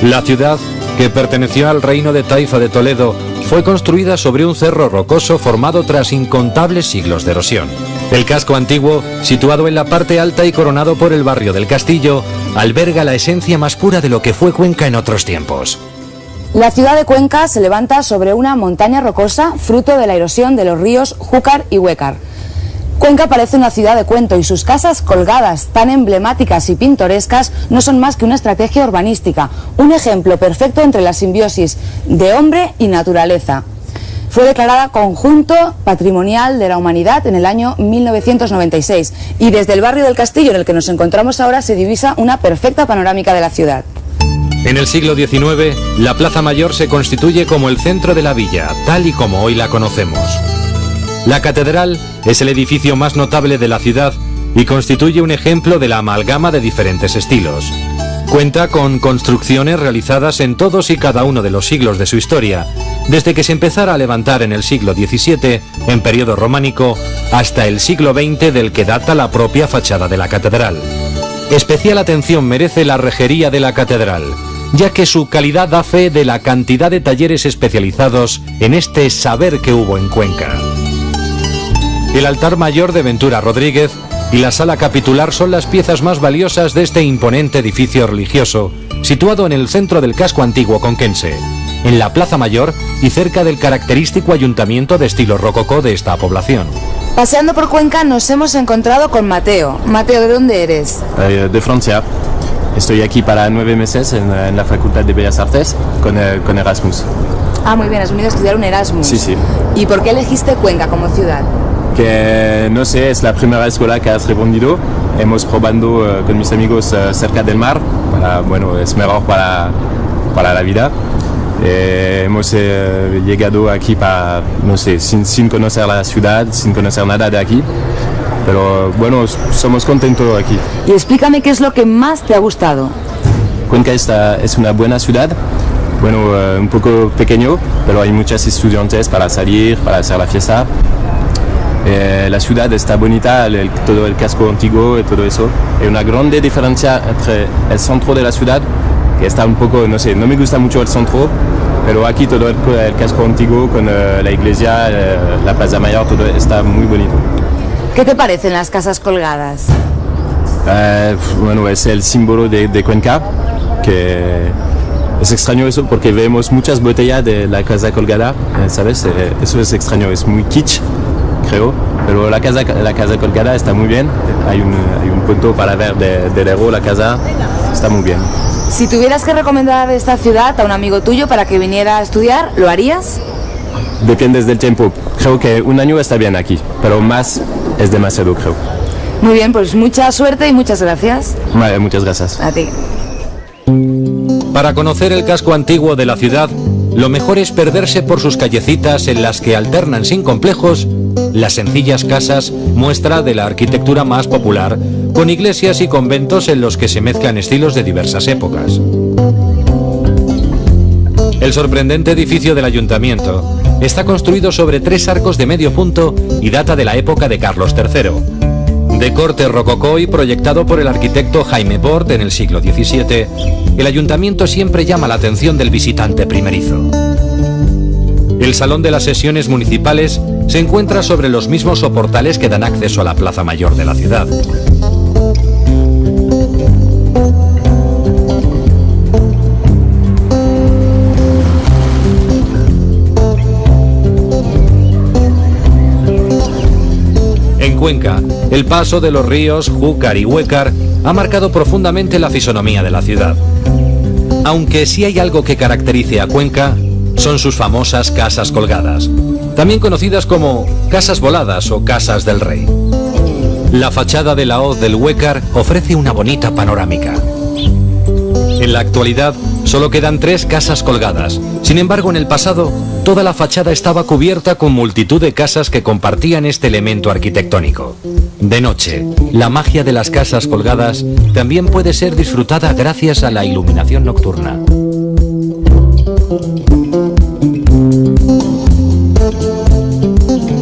A: La ciudad, que perteneció al reino de Taifa de Toledo, fue construida sobre un cerro rocoso formado tras incontables siglos de erosión. El casco antiguo, situado en la parte alta y coronado por el barrio del Castillo, alberga la esencia más pura de lo que fue Cuenca en otros tiempos.
B: La ciudad de Cuenca se levanta sobre una montaña rocosa fruto de la erosión de los ríos Júcar y Huécar. Cuenca parece una ciudad de cuento y sus casas colgadas, tan emblemáticas y pintorescas, no son más que una estrategia urbanística, un ejemplo perfecto entre la simbiosis de hombre y naturaleza. Fue declarada Conjunto Patrimonial de la Humanidad en el año 1996 y desde el barrio del Castillo en el que nos encontramos ahora se divisa una perfecta panorámica de la ciudad.
A: En el siglo XIX, la Plaza Mayor se constituye como el centro de la villa, tal y como hoy la conocemos. La catedral es el edificio más notable de la ciudad y constituye un ejemplo de la amalgama de diferentes estilos. Cuenta con construcciones realizadas en todos y cada uno de los siglos de su historia, desde que se empezara a levantar en el siglo XVII, en periodo románico, hasta el siglo XX del que data la propia fachada de la catedral. Especial atención merece la rejería de la catedral, ya que su calidad da fe de la cantidad de talleres especializados en este saber que hubo en Cuenca. El altar mayor de Ventura Rodríguez y la sala capitular son las piezas más valiosas de este imponente edificio religioso, situado en el centro del casco antiguo conquense, en la Plaza Mayor y cerca del característico ayuntamiento de estilo rococó de esta población.
B: Paseando por Cuenca nos hemos encontrado con Mateo. Mateo, ¿de dónde eres?
J: De Francia. Estoy aquí para 9 meses en la Facultad de Bellas Artes con Erasmus.
B: Ah, muy bien, has venido a estudiar un Erasmus.
J: Sí, sí.
B: ¿Y por qué elegiste Cuenca como ciudad?
J: Que no sé, es la primera escuela que has respondido. Hemos probado con mis amigos cerca del mar. Bueno, es mejor para la vida. Hemos llegado aquí para, no sé, sin conocer la ciudad, sin conocer nada de aquí. Pero bueno, somos contentos aquí.
B: Y explícame qué es lo que más te ha gustado.
J: Cuenca es una buena ciudad. Bueno, un poco pequeño, pero hay muchos estudiantes para salir, para hacer la fiesta. La ciudad está bonita, todo el casco antiguo y todo eso. Hay una grande diferencia entre el centro de la ciudad, que está un poco, no sé, no me gusta mucho el centro, pero aquí todo el casco antiguo con la iglesia, la Plaza Mayor, todo está muy bonito.
B: ¿Qué te parecen las casas colgadas?
J: Bueno, es el símbolo de Cuenca, que es extraño eso porque vemos muchas botellas de la casa colgada, ¿sabes? Eso es extraño, es muy kitsch, creo, pero la casa colgada está muy bien, hay un punto para ver de lejos la casa, está muy bien.
B: Si tuvieras que recomendar esta ciudad a un amigo tuyo para que viniera a estudiar, ¿lo harías?
J: Depende del tiempo, creo que un año está bien aquí, pero más es demasiado, creo.
B: Muy bien, pues mucha suerte y muchas gracias.
J: Vale, muchas gracias.
B: A ti.
A: Para conocer el casco antiguo de la ciudad, lo mejor es perderse por sus callecitas en las que alternan sin complejos las sencillas casas, muestra de la arquitectura más popular, con iglesias y conventos en los que se mezclan estilos de diversas épocas. El sorprendente edificio del ayuntamiento está construido sobre 3 arcos de medio punto y data de la época de Carlos III. De corte rococó y proyectado por el arquitecto Jaime Bort en el siglo XVII, el ayuntamiento siempre llama la atención del visitante primerizo. El salón de las sesiones municipales se encuentra sobre los mismos soportales que dan acceso a la plaza mayor de la ciudad. En Cuenca, el paso de los ríos Júcar y Huécar ha marcado profundamente la fisonomía de la ciudad. Aunque sí hay algo que caracterice a Cuenca, son sus famosas casas colgadas, también conocidas como casas voladas o casas del rey. La fachada de la hoz del Huécar ofrece una bonita panorámica. En la actualidad solo quedan 3 casas colgadas. Sin embargo, en el pasado, toda la fachada estaba cubierta con multitud de casas que compartían este elemento arquitectónico. De noche, la magia de las casas colgadas también puede ser disfrutada gracias a la iluminación nocturna.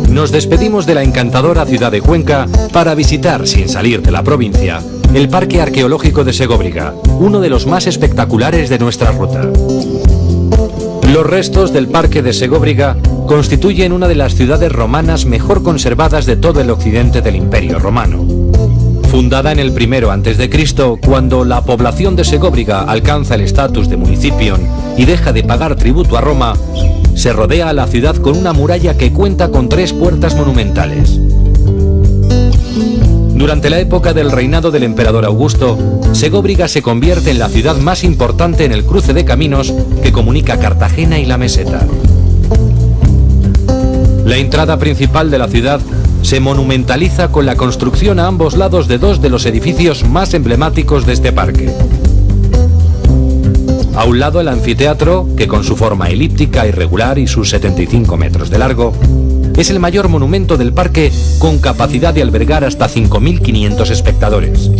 A: Nos despedimos de la encantadora ciudad de Cuenca para visitar, sin salir de la provincia, el Parque Arqueológico de Segóbriga, uno de los más espectaculares de nuestra ruta. Los restos del Parque de Segóbriga constituyen una de las ciudades romanas mejor conservadas de todo el occidente del Imperio Romano. Fundada en el I a.C., cuando la población de Segóbriga alcanza el estatus de municipio y deja de pagar tributo a Roma, se rodea a la ciudad con una muralla que cuenta con 3 puertas monumentales. Durante la época del reinado del emperador Augusto, Segóbriga se convierte en la ciudad más importante en el cruce de caminos que comunica Cartagena y la meseta. La entrada principal de la ciudad se monumentaliza con la construcción a ambos lados de 2 de los edificios más emblemáticos de este parque. A un lado el anfiteatro, que con su forma elíptica irregular y sus 75 metros de largo, es el mayor monumento del parque con capacidad de albergar hasta 5.500 espectadores.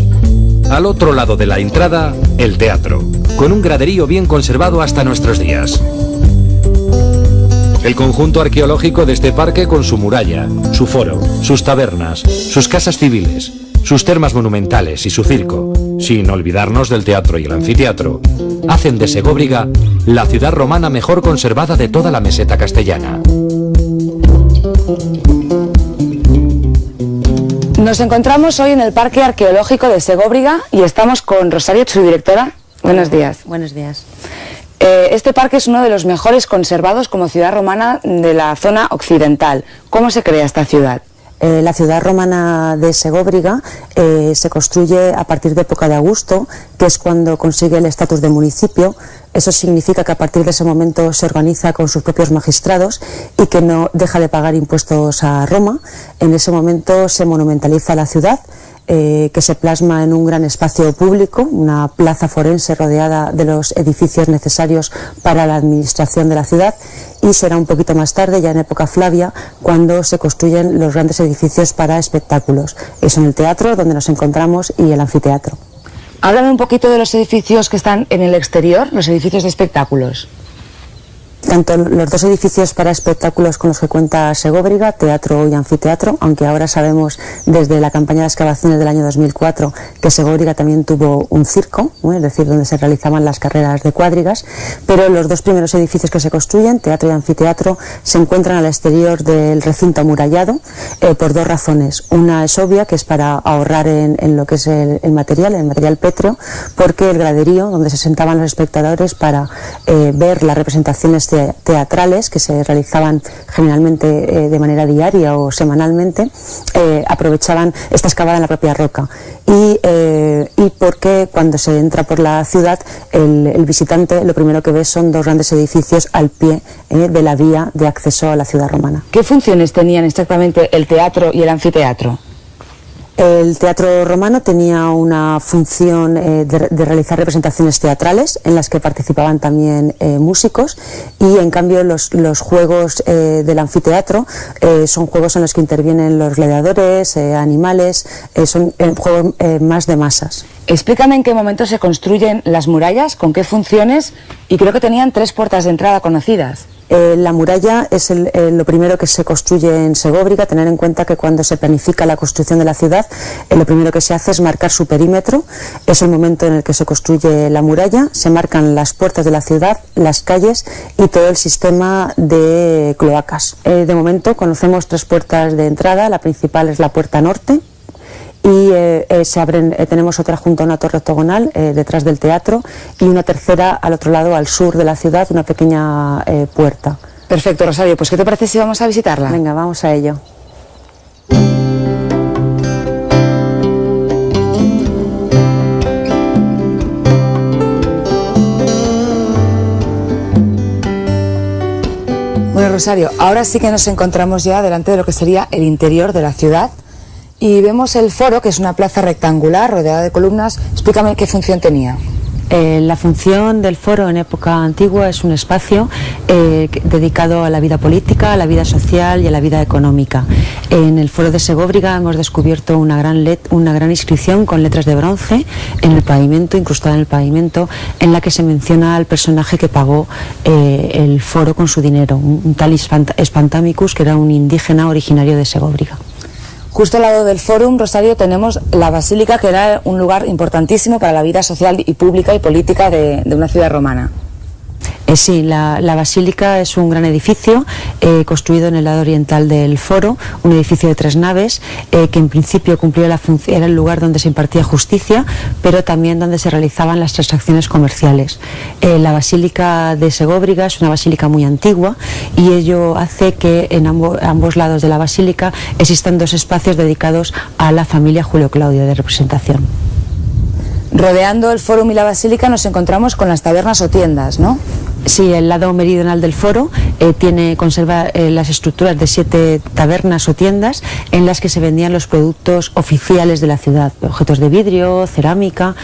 A: Al otro lado de la entrada, el teatro, con un graderío bien conservado hasta nuestros días. El conjunto arqueológico de este parque, con su muralla, su foro, sus tabernas, sus casas civiles, sus termas monumentales y su circo, sin olvidarnos del teatro y el anfiteatro, hacen de Segóbriga la ciudad romana mejor conservada de toda la meseta castellana.
B: Nos encontramos hoy en el Parque Arqueológico de Segóbriga y estamos con Rosario, su directora. Buenos días.
K: Buenos días.
B: Este parque es uno de los mejores conservados como ciudad romana de la zona occidental. ¿Cómo se crea esta ciudad?
K: La ciudad romana de Segóbriga se construye a partir de época de Augusto, que es cuando consigue el estatus de municipio. Eso significa que a partir de ese momento se organiza con sus propios magistrados y que no deja de pagar impuestos a Roma. En ese momento se monumentaliza la ciudad, que se plasma en un gran espacio público, una plaza forense rodeada de los edificios necesarios para la administración de la ciudad, y será un poquito más tarde, ya en época Flavia, cuando se construyen los grandes edificios para espectáculos. Son el teatro, donde nos encontramos, y el anfiteatro.
B: Háblame un poquito de los edificios que están en el exterior, los edificios de espectáculos.
K: Tanto los 2 edificios para espectáculos con los que cuenta Segóbriga, teatro y anfiteatro, aunque ahora sabemos desde la campaña de excavaciones del año 2004 que Segóbriga también tuvo un circo, es decir, donde se realizaban las carreras de cuadrigas, pero los 2 primeros edificios que se construyen, teatro y anfiteatro, se encuentran al exterior del recinto amurallado por 2 razones. Una es obvia, que es para ahorrar en lo que es el material pétreo, porque el graderío donde se sentaban los espectadores para ver las representaciones teatrales que se realizaban generalmente de manera diaria o semanalmente, aprovechaban esta excavada en la propia roca. Y porque cuando se entra por la ciudad, el visitante lo primero que ve son dos grandes edificios al pie de la vía de acceso a la ciudad romana.
B: ¿Qué funciones tenían exactamente el teatro y el anfiteatro?
K: El teatro romano tenía una función de realizar representaciones teatrales en las que participaban también músicos, y en cambio los juegos del anfiteatro son juegos en los que intervienen los gladiadores, animales, son juegos más de masas.
B: Explícame en qué momento se construyen las murallas, con qué funciones, y creo que tenían 3 puertas de entrada conocidas.
K: La muralla es lo primero que se construye en Segóbriga. Tener en cuenta que cuando se planifica la construcción de la ciudad, lo primero que se hace es marcar su perímetro. Es el momento en el que se construye la muralla, se marcan las puertas de la ciudad, las calles y todo el sistema de cloacas. De momento conocemos 3 puertas de entrada. La principal es la puerta norte, y tenemos otra junto a una torre octogonal detrás del teatro, y una tercera al otro lado, al sur de la ciudad, una pequeña puerta.
B: Perfecto, Rosario, pues ¿qué te parece si vamos a visitarla?
K: Venga, vamos a ello.
B: Bueno, Rosario, ahora sí que nos encontramos ya delante de lo que sería el interior de la ciudad. Y vemos el foro, que es una plaza rectangular rodeada de columnas. Explícame qué función tenía.
K: La función del foro en época antigua es un espacio dedicado a la vida política, a la vida social y a la vida económica. En el foro de Segóbriga hemos descubierto una gran inscripción con letras de bronce en el pavimento, incrustada en el pavimento, en la que se menciona al personaje que pagó el foro con su dinero, un tal Spantamicus, que era un indígena originario de Segóbriga.
B: Justo al lado del Fórum, Rosario, tenemos la Basílica, que era un lugar importantísimo para la vida social y pública y política de una ciudad romana.
K: Sí, la Basílica es un gran edificio construido en el lado oriental del foro, un edificio de 3 naves que en principio cumplía la función, era el lugar donde se impartía justicia, pero también donde se realizaban las transacciones comerciales. La Basílica de Segóbriga es una basílica muy antigua, y ello hace que en ambos lados de la basílica existan 2 espacios dedicados a la familia Julio Claudio de representación.
B: Rodeando el Fórum y la Basílica nos encontramos con las tabernas o tiendas, ¿no?
K: Sí, el lado meridional del foro conserva las estructuras de 7 tabernas o tiendas en las que se vendían los productos oficiales de la ciudad, objetos de vidrio, cerámica,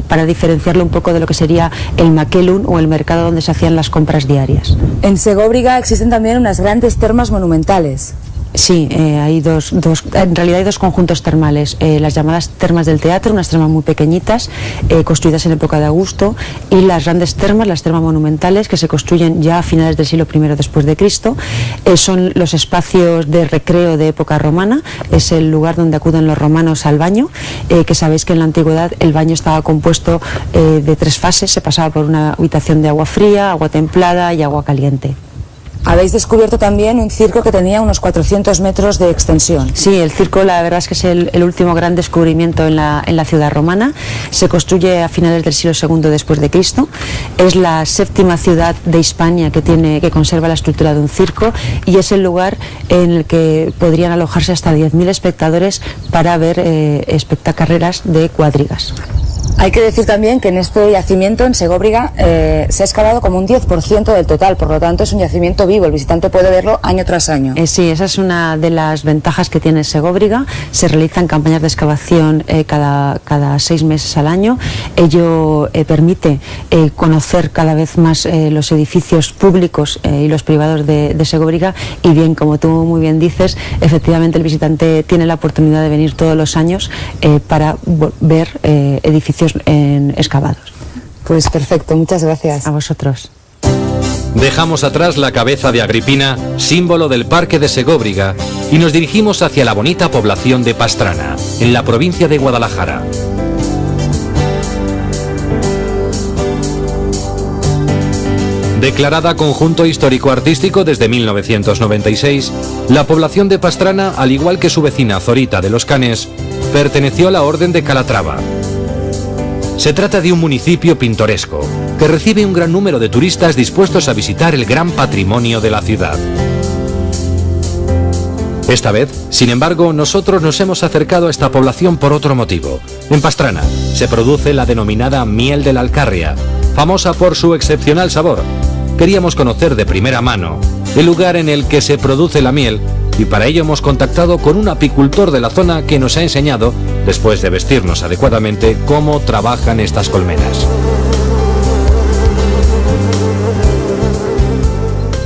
K: para diferenciarlo un poco de lo que sería el maquelum o el mercado donde se hacían las compras diarias.
B: En Segóbriga existen también unas grandes termas monumentales.
K: Sí, hay en realidad hay 2 conjuntos termales, las llamadas termas del teatro, unas termas muy pequeñitas, construidas en época de Augusto, y las grandes termas, las termas monumentales, que se construyen ya a finales del siglo I después de Cristo. Son los espacios de recreo de época romana, es el lugar donde acuden los romanos al baño, que sabéis que en la antigüedad el baño estaba compuesto de 3 fases, se pasaba por una habitación de agua fría, agua templada y agua caliente.
B: Habéis descubierto también un circo que tenía unos 400 metros de extensión.
K: Sí, el circo, la verdad es que es el último gran descubrimiento en la ciudad romana. Se construye a finales del siglo II después de Cristo. Es la 7ª ciudad de Hispania que conserva la estructura de un circo, y es el lugar en el que podrían alojarse hasta 10.000 espectadores para ver carreras de cuadrigas.
B: Hay que decir también que en este yacimiento, en Segóbriga, se ha excavado como un 10% del total, por lo tanto es un yacimiento vivo, el visitante puede verlo año tras año.
K: Sí, esa es una de las ventajas que tiene Segóbriga. Se realizan campañas de excavación cada 6 meses al año. Ello permite conocer cada vez más los edificios públicos y los privados de Segóbriga, y bien, como tú muy bien dices, efectivamente el visitante tiene la oportunidad de venir todos los años para ver edificios excavados.
B: Pues perfecto, muchas gracias.
K: A vosotros.
A: Dejamos atrás la cabeza de Agripina, símbolo del Parque de Segóbriga, y nos dirigimos hacia la bonita población de Pastrana, en la provincia de Guadalajara. Declarada conjunto histórico-artístico desde 1996, la población de Pastrana, al igual que su vecina Zorita de los Canes, perteneció a la Orden de Calatrava. Se trata de un municipio pintoresco, que recibe un gran número de turistas dispuestos a visitar el gran patrimonio de la ciudad. Esta vez, sin embargo, nosotros nos hemos acercado a esta población por otro motivo. En Pastrana se produce la denominada miel de la Alcarria, famosa por su excepcional sabor. Queríamos conocer de primera mano el lugar en el que se produce la miel y para ello hemos contactado con un apicultor de la zona que nos ha enseñado, después de vestirnos adecuadamente, cómo trabajan estas colmenas.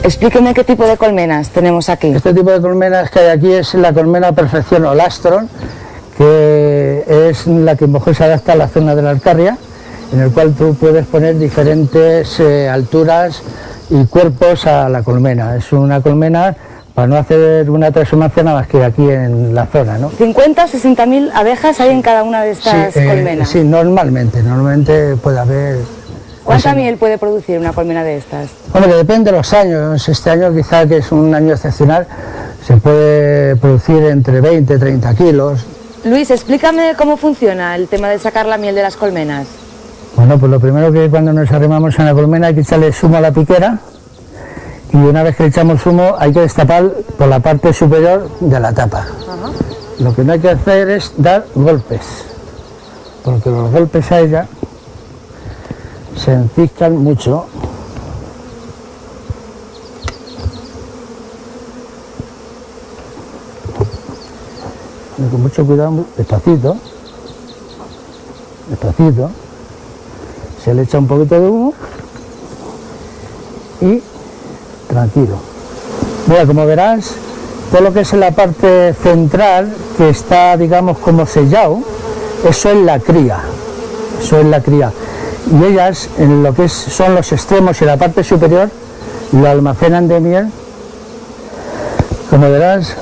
B: Explíqueme qué tipo de colmenas tenemos aquí.
I: Este tipo de colmenas que hay aquí es la colmena Perfección o Lastron, que es la que mejor se adapta a la zona de la Alcarria, en el cual tú puedes poner diferentes alturas y cuerpos a la colmena. Es una colmena para no hacer una transhumancia nada más que aquí en la zona, ¿no?
B: 50 o 60.000 abejas hay en cada una de estas colmenas.
I: Sí, normalmente puede haber...
B: ¿Cuánta miel puede producir una colmena de estas?
I: Bueno, que depende de los años. Este año quizá, que es un año excepcional, se puede producir entre 20 y 30 kilos.
B: Luis, explícame cómo funciona el tema de sacar la miel de las colmenas.
I: Bueno, pues lo primero que cuando nos arrimamos en la colmena hay que echarle zumo a la piquera y una vez que le echamos zumo hay que destapar por la parte superior de la tapa. Lo que no hay que hacer es dar golpes, porque los golpes a ella se enciscan mucho. Y con mucho cuidado, despacito, despacito, se le echa un poquito de humo y tranquilo. Bueno, como verás, todo lo que es en la parte central, que está, digamos, como sellado, eso es la cría, eso es la cría. Y ellas, en lo que son los extremos y la parte superior, lo almacenan de miel. Como verás,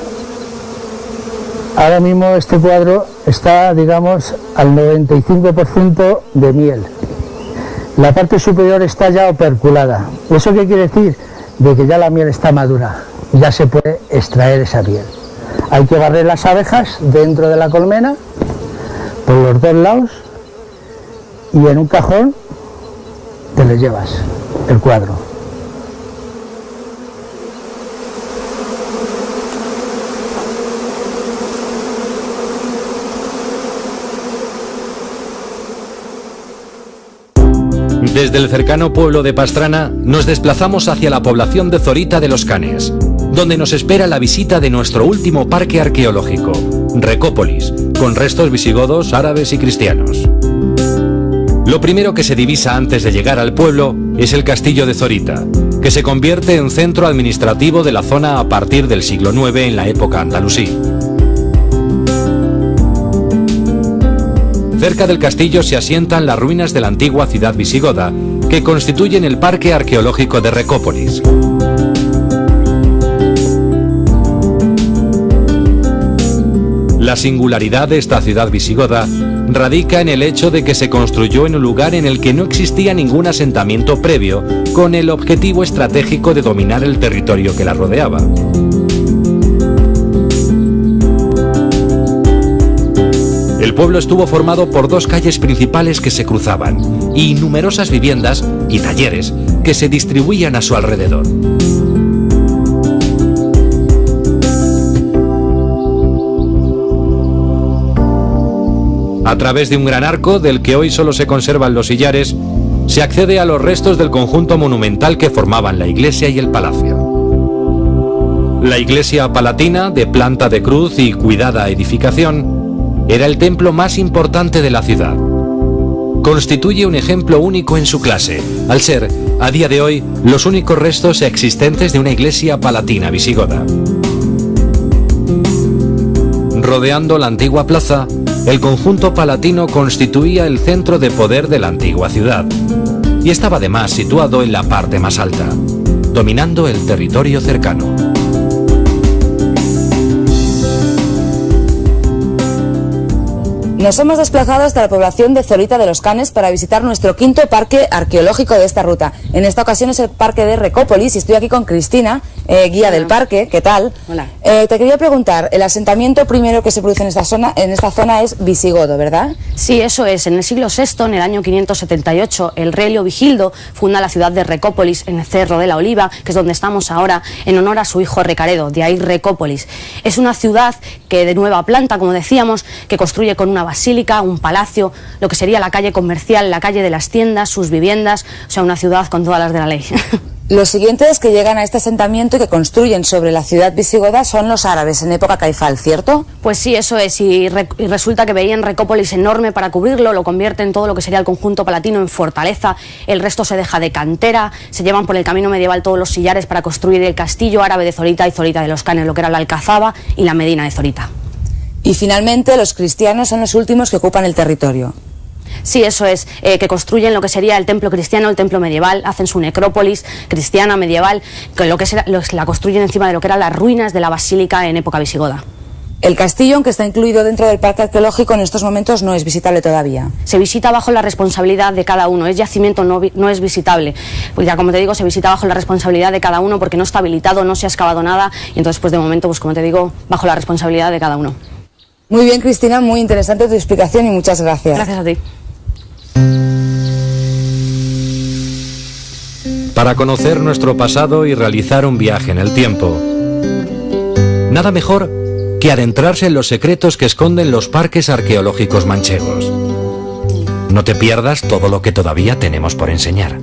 I: ahora mismo este cuadro está, digamos, al 95% de miel. La parte superior está ya operculada. ¿Eso qué quiere decir? De que ya la miel está madura, ya se puede extraer esa miel. Hay que barrer las abejas dentro de la colmena, por los dos lados, y en un cajón te le llevas el cuadro.
A: Desde el cercano pueblo de Pastrana nos desplazamos hacia la población de Zorita de los Canes, donde nos espera la visita de nuestro último parque arqueológico, Recópolis, con restos visigodos, árabes y cristianos. Lo primero que se divisa antes de llegar al pueblo es el castillo de Zorita, que se convierte en centro administrativo de la zona a partir del siglo IX en la época andalusí. Cerca del castillo se asientan las ruinas de la antigua ciudad visigoda, que constituyen el parque arqueológico de Recópolis. La singularidad de esta ciudad visigoda radica en el hecho de que se construyó en un lugar en el que no existía ningún asentamiento previo, con el objetivo estratégico de dominar el territorio que la rodeaba. El pueblo estuvo formado por dos calles principales que se cruzaban y numerosas viviendas y talleres que se distribuían a su alrededor. A través de un gran arco, del que hoy solo se conservan los sillares, se accede a los restos del conjunto monumental que formaban la iglesia y el palacio. La iglesia palatina, de planta de cruz y cuidada edificación, era el templo más importante de la ciudad. Constituye un ejemplo único en su clase, al ser, a día de hoy, los únicos restos existentes de una iglesia palatina visigoda. Rodeando la antigua plaza, el conjunto palatino constituía el centro de poder de la antigua ciudad y estaba además situado en la parte más alta, dominando el territorio cercano.
B: Nos hemos desplazado hasta la población de Zorita de los Canes para visitar nuestro quinto parque arqueológico de esta ruta. En esta ocasión es el parque de Recópolis y estoy aquí con Cristina, guía del parque. ¿Qué tal?
L: Hola.
B: Te quería preguntar, el asentamiento primero que se produce en esta zona es visigodo, ¿verdad?
L: Sí, eso es. En el siglo VI, en el año 578, el rey Leovigildo funda la ciudad de Recópolis, en el Cerro de la Oliva, que es donde estamos ahora, en honor a su hijo Recaredo, de ahí Recópolis. Es una ciudad que de nueva planta, como decíamos, que construye con una basílica, un palacio, lo que sería la calle comercial, la calle de las tiendas, sus viviendas, o sea, una ciudad con todas las de la ley.
B: Los siguientes que llegan a este asentamiento y que construyen sobre la ciudad visigoda son los árabes en época caifal, ¿cierto?
L: Pues sí, eso es, y resulta que veían Recópolis enorme para cubrirlo, lo convierten en todo lo que sería el conjunto palatino en fortaleza, el resto se deja de cantera, se llevan por el camino medieval todos los sillares para construir el castillo árabe de Zorita y Zorita de los Canes, lo que era la Alcazaba y la Medina de Zorita.
B: Y finalmente los cristianos son los últimos que ocupan el territorio.
L: Sí, eso es, que construyen lo que sería el templo cristiano, el templo medieval, hacen su necrópolis cristiana medieval, que la construyen encima de lo que eran las ruinas de la basílica en época visigoda.
B: El castillo, aunque está incluido dentro del parque arqueológico, en estos momentos no es visitable todavía.
L: Se visita bajo la responsabilidad de cada uno, es yacimiento, no es visitable. Pues ya como te digo, se visita bajo la responsabilidad de cada uno porque no está habilitado, no se ha excavado nada y entonces pues de momento, pues como te digo, bajo la responsabilidad de cada uno.
B: Muy bien, Cristina, muy interesante tu explicación y muchas gracias.
L: Gracias a ti.
A: Para conocer nuestro pasado y realizar un viaje en el tiempo. Nada mejor que adentrarse en los secretos que esconden los parques arqueológicos manchegos. No te pierdas todo lo que todavía tenemos por enseñar.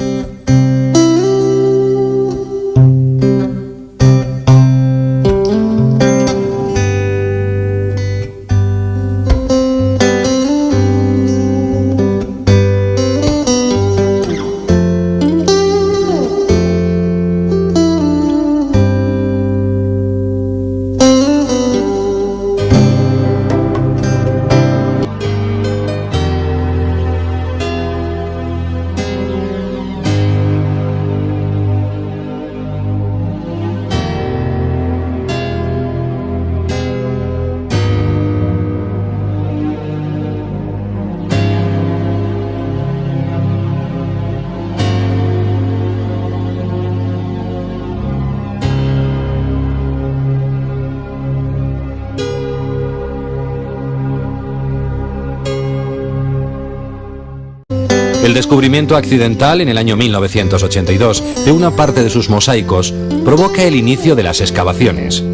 A: El descubrimiento accidental en el año 1982 de una parte de sus mosaicos provoca el inicio de las excavaciones.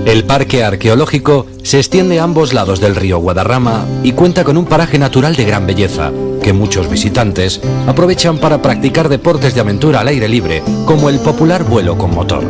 A: El parque arqueológico se extiende a ambos lados del río Guadarrama y cuenta con un paraje natural de gran belleza, que muchos visitantes aprovechan para practicar deportes de aventura al aire libre, como el popular vuelo con motor.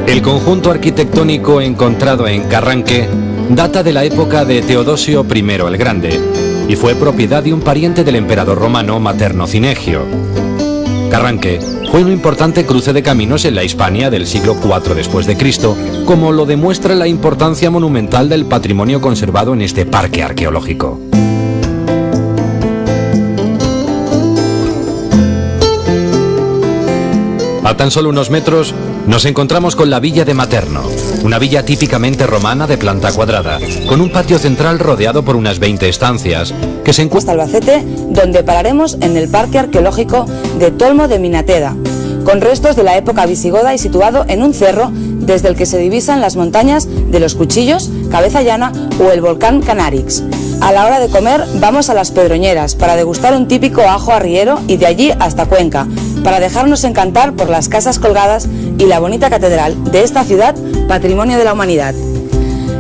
A: El conjunto arquitectónico encontrado en Carranque data de la época de Teodosio I el Grande y fue propiedad de un pariente del emperador romano Materno Cinegio. Carranque fue un importante cruce de caminos en la Hispania del siglo IV después de Cristo, como lo demuestra la importancia monumental del patrimonio conservado en este parque arqueológico. A tan solo unos metros nos encontramos con la villa de Materno, una villa típicamente romana de planta cuadrada, con un patio central rodeado por unas 20 estancias, que se encuentra
B: hasta Albacete, donde pararemos en el parque arqueológico de Tolmo de Minateda, con restos de la época visigoda y situado en un cerro desde el que se divisan las montañas de los Cuchillos, Cabeza Llana o el volcán Canarix. A la hora de comer vamos a las Pedroñeras para degustar un típico ajo arriero y de allí hasta Cuenca, para dejarnos encantar por las casas colgadas y la bonita catedral de esta ciudad, patrimonio de la humanidad.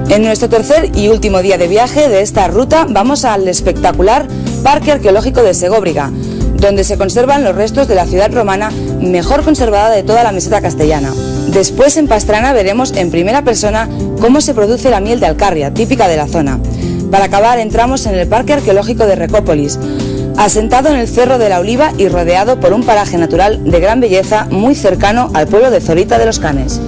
B: En nuestro tercer y último día de viaje de esta ruta vamos al espectacular Parque Arqueológico de Segóbriga, donde se conservan los restos de la ciudad romana mejor conservada de toda la meseta castellana. Después en Pastrana veremos en primera persona cómo se produce la miel de Alcarria, típica de la zona. Para acabar entramos en el Parque Arqueológico de Recópolis, asentado en el Cerro de la Oliva y rodeado por un paraje natural de gran belleza muy cercano al pueblo de Zorita de los Canes.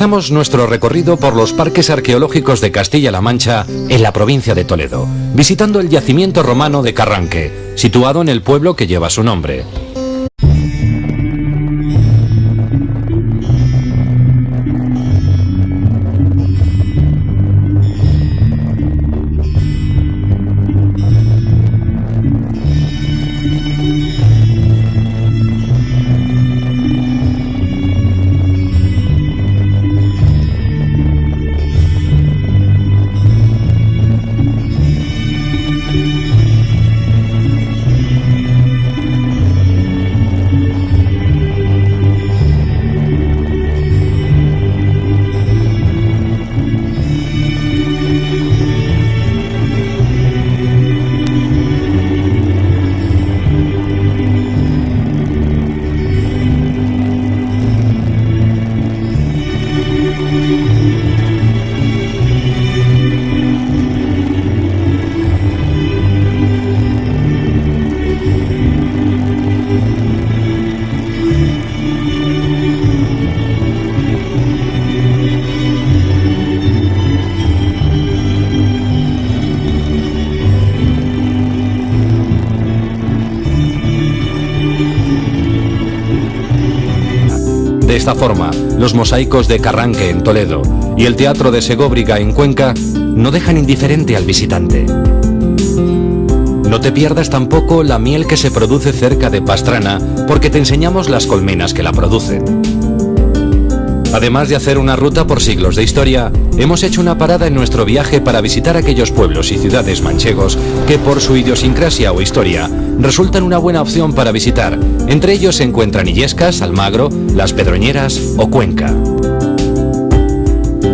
A: Comenzamos nuestro recorrido por los parques arqueológicos de Castilla-La Mancha, en la provincia de Toledo, visitando el yacimiento romano de Carranque, situado en el pueblo que lleva su nombre. De esta forma, los mosaicos de Carranque en Toledo y el teatro de Segóbriga en Cuenca no dejan indiferente al visitante. No te pierdas tampoco la miel que se produce cerca de Pastrana, porque te enseñamos las colmenas que la producen. Además de hacer una ruta por siglos de historia, hemos hecho una parada en nuestro viaje para visitar aquellos pueblos y ciudades manchegos que por su idiosincrasia o historia resultan una buena opción para visitar. Entre ellos se encuentran Illescas, Almagro, Las Pedroñeras o Cuenca.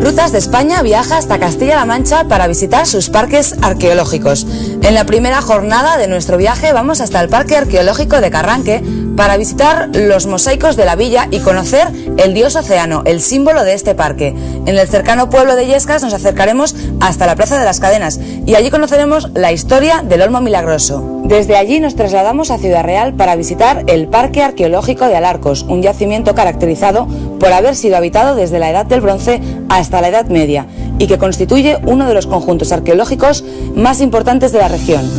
B: Rutas de España viaja hasta Castilla-La Mancha para visitar sus parques arqueológicos. En la primera jornada de nuestro viaje vamos hasta el Parque Arqueológico de Carranque para visitar los mosaicos de la villa y conocer el dios Océano, el símbolo de este parque. En el cercano pueblo de Illescas nos acercaremos hasta la Plaza de las Cadenas y allí conoceremos la historia del Olmo Milagroso. Desde allí nos trasladamos a Ciudad Real para visitar el Parque Arqueológico de Alarcos, un yacimiento caracterizado por haber sido habitado desde la Edad del Bronce hasta la Edad Media y que constituye uno de los conjuntos arqueológicos más importantes de la región.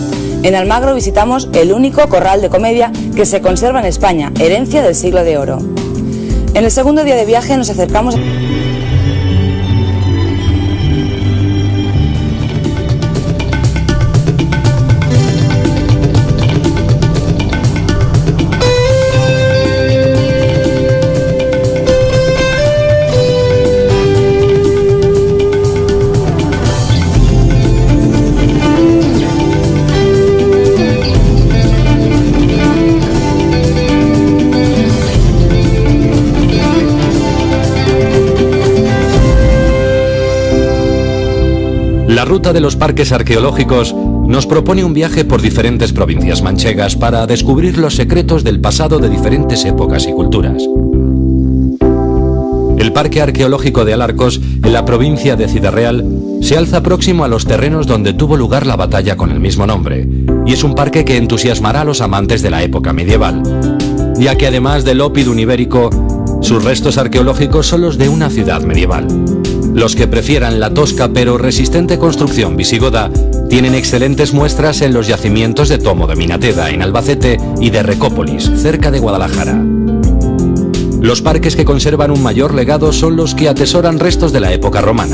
B: En Almagro visitamos el único corral de comedia que se conserva en España, herencia del Siglo de Oro. En el segundo día de viaje nos acercamos
A: La ruta de los parques arqueológicos nos propone un viaje por diferentes provincias manchegas para descubrir los secretos del pasado de diferentes épocas y culturas. El Parque Arqueológico de Alarcos, en la provincia de Ciudad Real, se alza próximo a los terrenos donde tuvo lugar la batalla con el mismo nombre, y es un parque que entusiasmará a los amantes de la época medieval, ya que además del ópidum ibérico, sus restos arqueológicos son los de una ciudad medieval. Los que prefieran la tosca pero resistente construcción visigoda tienen excelentes muestras en los yacimientos de Tomo de Minateda, en Albacete, y de Recópolis, cerca de Guadalajara. Los parques que conservan un mayor legado son los que atesoran restos de la época romana.